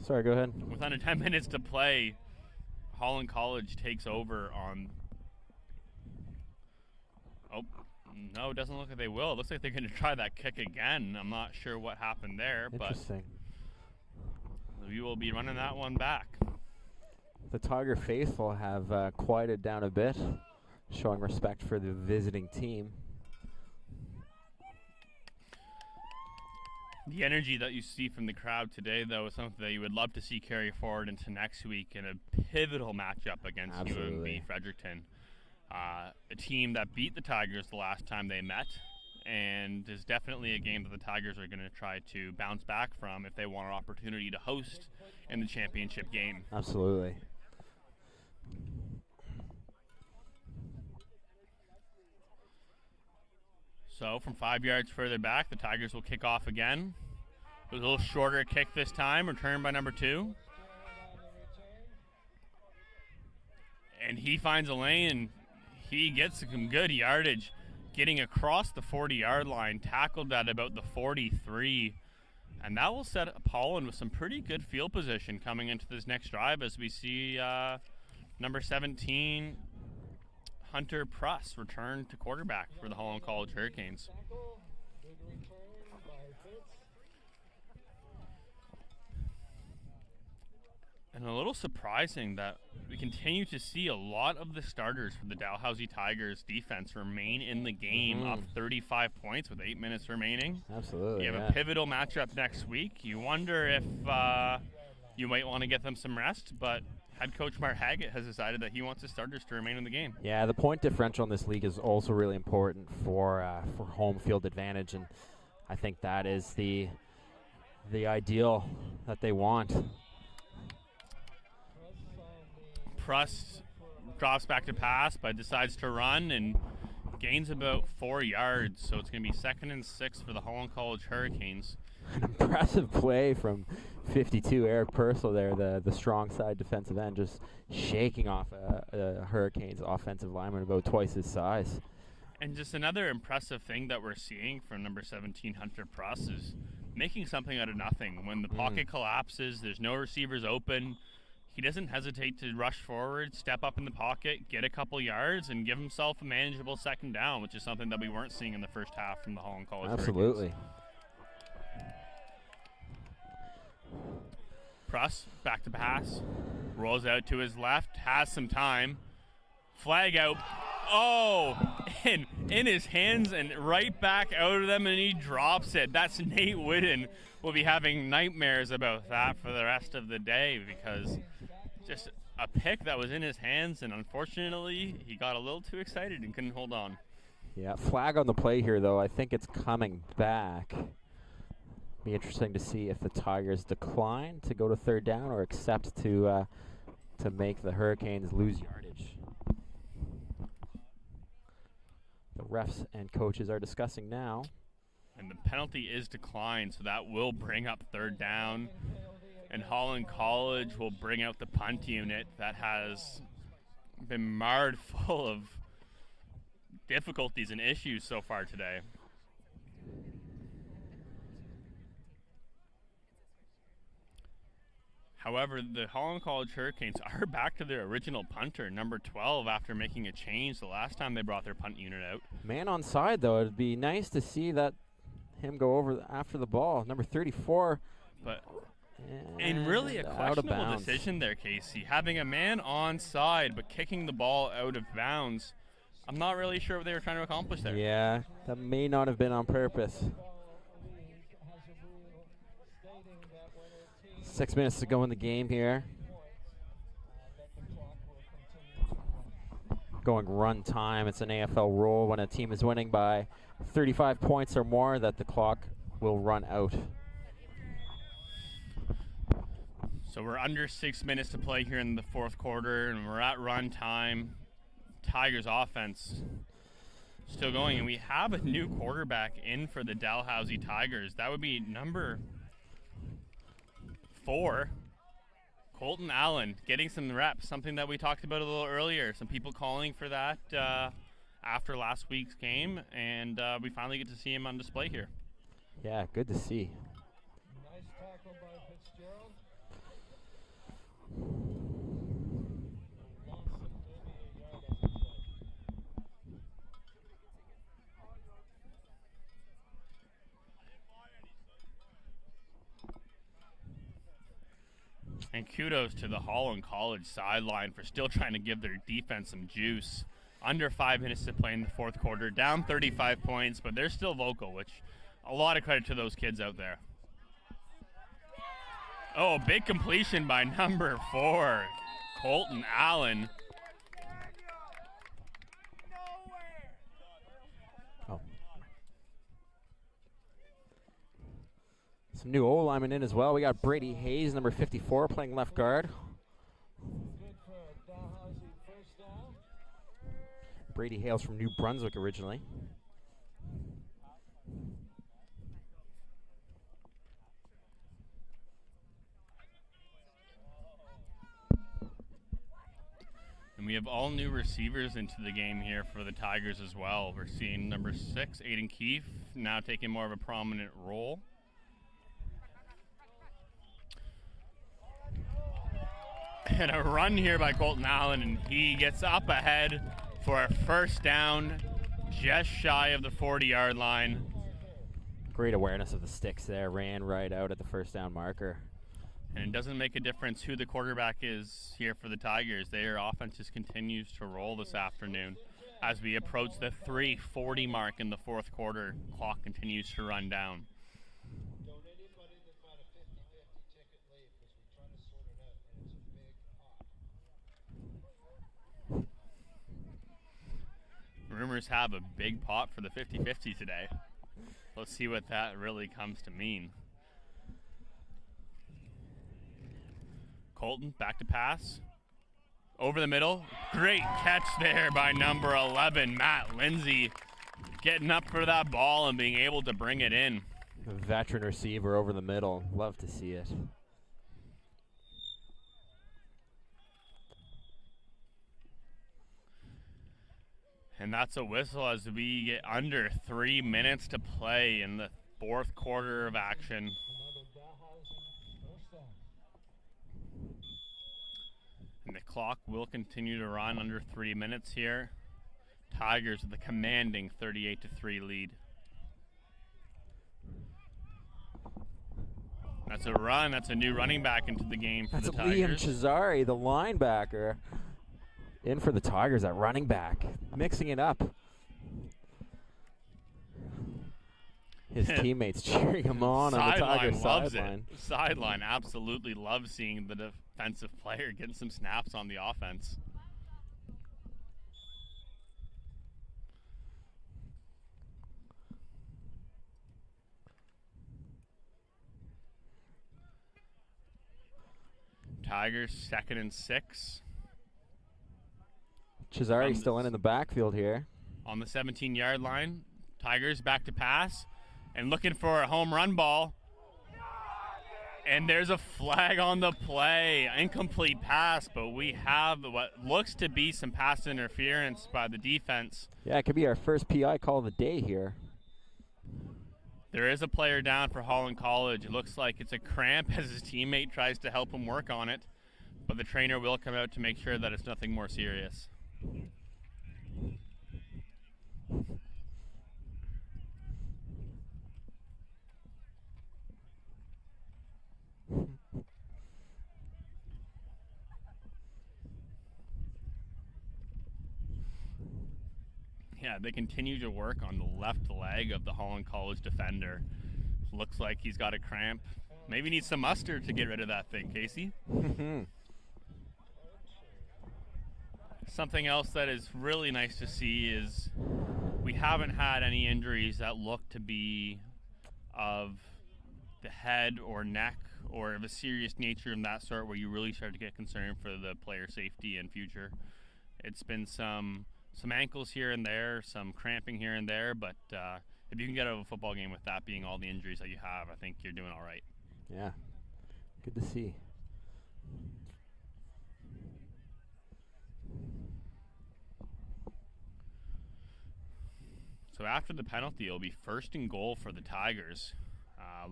Sorry, go ahead. With under 10 minutes to play, Holland College takes over on... Oh, no, it doesn't look like they will. It looks like they're going to try that kick again. I'm not sure what happened there, but we will be running that one back. The Tiger faithful have quieted down a bit, showing respect for the visiting team. The energy that you see from the crowd today, though, is something that you would love to see carry forward into next week in a pivotal matchup against UMB Fredericton. A team that beat the Tigers the last time they met, and is definitely a game that the Tigers are going to try to bounce back from if they want an opportunity to host in the championship game. Absolutely. So from 5 yards further back, the Tigers will kick off again. It was a little shorter kick this time, returned by number 2. And he finds a lane, and he gets some good yardage, getting across the 40-yard line, tackled at about the 43. And that will set up Holland with some pretty good field position coming into this next drive as we see number 17, Hunter Pruss, return to quarterback for the Holland College Hurricanes. And a little surprising that we continue to see a lot of the starters for the Dalhousie Tigers defense remain in the game, up 35 points with 8 minutes remaining. Absolutely. You have a pivotal matchup next week. You wonder if you might want to get them some rest, but head coach Mark Haggett has decided that he wants his starters to remain in the game. Yeah, the point differential in this league is also really important for home field advantage, and I think that is the ideal that they want. Pruss drops back to pass, but decides to run and gains about 4 yards, so it's going to be 2nd and 6 for the Holland College Hurricanes. An impressive play from 52, Eric Purcell there, the strong side defensive end, just shaking off a Hurricanes offensive lineman about twice his size. And just another impressive thing that we're seeing from number 17, Hunter Pruss, is making something out of nothing. When the pocket collapses, there's no receivers open, he doesn't hesitate to rush forward, step up in the pocket, get a couple yards, and give himself a manageable second down, which is something that we weren't seeing in the first half from the Holland College Absolutely. Hurricanes. Pruss, back to pass, rolls out to his left, has some time, flag out. Oh, and in his hands and right back out of them, and he drops it. That's Nate Whitten. Will be having nightmares about that for the rest of the day, because just a pick that was in his hands, and unfortunately he got a little too excited and couldn't hold on. Yeah, flag on the play here, though. I think it's coming back. Be interesting to see if the Tigers decline to go to third down or accept to make the Hurricanes lose yardage. The refs and coaches are discussing now. And the penalty is declined, so that will bring up third down. And Holland College will bring out the punt unit that has been marred full of difficulties and issues so far today. However, the Holland College Hurricanes are back to their original punter, number 12, after making a change the last time they brought their punt unit out. Man on side, though. It'd be nice to see that him go over after the ball. Number 34. And really a questionable decision there, Casey. Having a man on side but kicking the ball out of bounds. I'm not really sure what they were trying to accomplish there. Yeah, that may not have been on purpose. 6 minutes to go in the game here. Going run time. It's an AFL rule when a team is winning by 35 points or more that the clock will run out. So we're under 6 minutes to play here in the fourth quarter, and we're at run time. Tigers offense still going, and we have a new quarterback in for the Dalhousie Tigers. That would be number 4, Colton Allen, getting some reps, something that we talked about a little earlier. Some people calling for that after last week's game, and we finally get to see him on display here. Yeah, good to see. Nice tackle by Fitzgerald. And kudos to the Holland College sideline for still trying to give their defense some juice. Under 5 minutes to play in the fourth quarter, down 35 points, but they're still vocal, which a lot of credit to those kids out there. Oh, big completion by number 4, Colton Allen. Oh. Some new O-linemen in as well. We got Brady Hayes, number 54, playing left guard. Good for Dalhousie first down. Brady hails from New Brunswick originally. And we have all new receivers into the game here for the Tigers as well. We're seeing number 6, Aiden Keefe, now taking more of a prominent role. And a run here by Colton Allen, and he gets up ahead for a first down, just shy of the 40-yard line. Great awareness of the sticks there, ran right out at the first down marker. And it doesn't make a difference who the quarterback is here for the Tigers. Their offense just continues to roll this afternoon. As we approach the 3:40 mark in the fourth quarter, clock continues to run down. Don't anybody that got a 50-50 ticket leave, because we're trying to sort it out, and it's a big pot. Rumors have a big pot for the 50-50 today. Let's see what that really comes to mean. Colton, back to pass. Over the middle. Great catch there by number 11, Matt Lindsay. Getting up for that ball and being able to bring it in. A veteran receiver over the middle. Love to see it. And that's a whistle as we get under 3 minutes to play in the fourth quarter of action. And the clock will continue to run under 3 minutes here. Tigers with a commanding 38-3 lead. That's a run. That's a new running back into the game for the Tigers. Liam Cesare, the linebacker, in for the Tigers at running back, mixing it up. His teammates cheering him on the Tigers sideline. Sideline absolutely loves seeing the defensive player getting some snaps on the offense. Tigers 2nd and 6. Cesare still in the backfield here. On the 17-yard line, Tigers back to pass and looking for a home run ball. And there's a flag on the play. Incomplete pass, but we have what looks to be some pass interference by the defense. Yeah, it could be our first PI call of the day here. There is a player down for Holland College. It looks like it's a cramp as his teammate tries to help him work on it. But the trainer will come out to make sure that it's nothing more serious. Yeah, they continue to work on the left leg of the Holland College defender. Looks like he's got a cramp. Maybe needs some mustard to get rid of that thing, Casey. Something else that is really nice to see is we haven't had any injuries that look to be of the head or neck or of a serious nature and that sort where you really start to get concerned for the player safety and future. It's been some ankles here and there, some cramping here and there, but if you can get out of a football game with that being all the injuries that you have, I think you're doing all right. Yeah, good to see. So after the penalty, it'll be 1st and goal for the Tigers.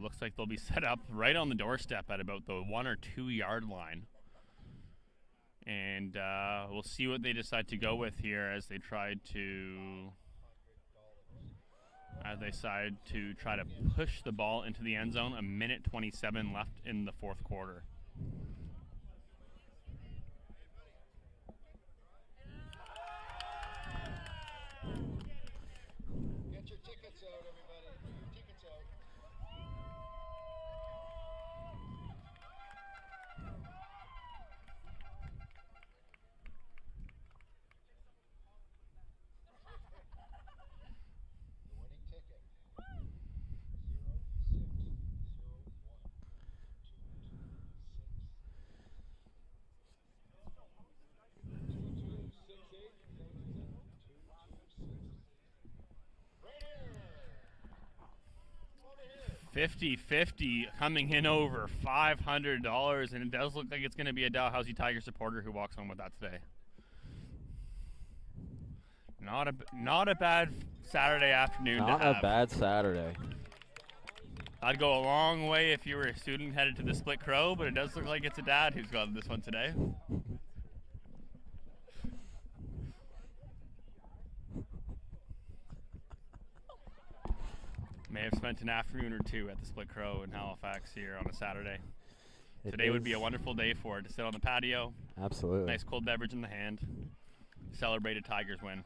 Looks like they'll be set up right on the doorstep at about the 1 or 2 yard line. And we'll see what they decide to go with here as they try to push the ball into the end zone. 1:27 left in the fourth quarter. Get your tickets out, everybody. Get your tickets out. The winning ticket. 50-50 coming in over $500, and it does look like it's going to be a Dalhousie Tiger supporter who walks home with that today. Not a bad Saturday afternoon to have. Not a bad Saturday. I'd go a long way if you were a student headed to the Split Crow, but it does look like it's a dad who's got this one today. May have spent an afternoon or two at the Split Crow in Halifax here on a Saturday. Today would be a wonderful day for it to sit on the patio. Absolutely. Nice cold beverage in the hand. Celebrate a Tigers win.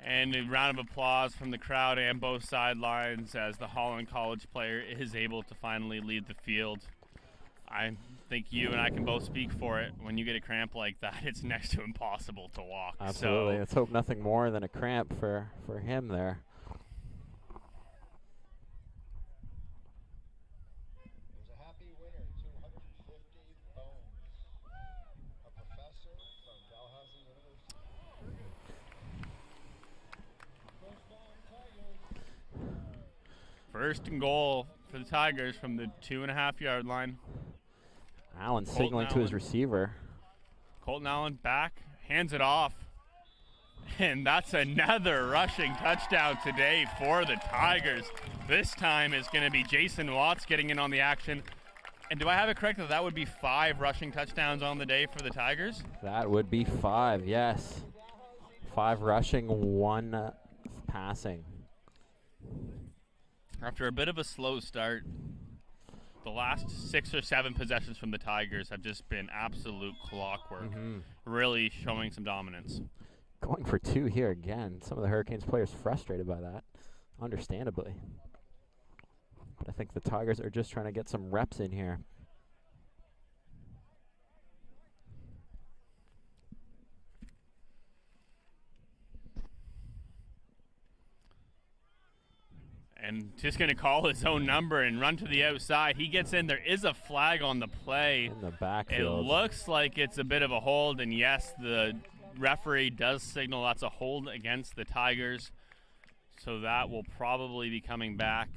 And a round of applause from the crowd and both sidelines as the Holland College player is able to finally lead the field. I think you and I can both speak for it. When you get a cramp like that, it's next to impossible to walk. Absolutely. So, let's hope nothing more than a cramp for him there. There's a happy winner, 250 bones. A professor from Dalhousie University. first and goal for the Tigers from the 2.5 yard line. Allen signaling to his receiver. Colton Allen back hands it off. And that's another rushing touchdown today for the Tigers. This time is going to be Jason Watts getting in on the action. And do I have it correct that that would be 5 rushing touchdowns on the day for the Tigers? That would be 5, yes. 5 rushing, 1 passing. After a bit of a slow start, the last 6 or 7 possessions from the Tigers have just been absolute clockwork, really showing some dominance. Going for 2 here again. Some of the Hurricanes players frustrated by that, understandably. But I think the Tigers are just trying to get some reps in here. And just going to call his own number and run to the outside. He gets in. There is a flag on the play. In the backfield. It looks like it's a bit of a hold, and yes, the referee does signal that's a hold against the Tigers. So that will probably be coming back.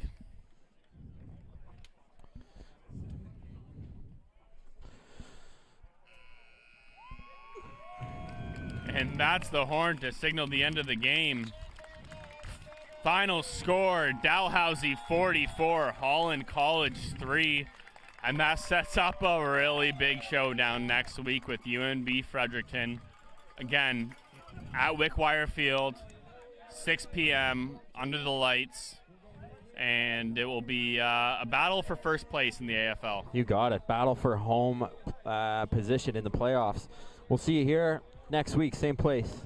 And that's the horn to signal the end of the game. Final score, Dalhousie 44, Holland College 3. And that sets up a really big showdown next week with UNB Fredericton. Again, at Wickwire Field, 6 p.m. under the lights. And it will be a battle for first place in the AFL. You got it. Battle for home position in the playoffs. We'll see you here next week, same place.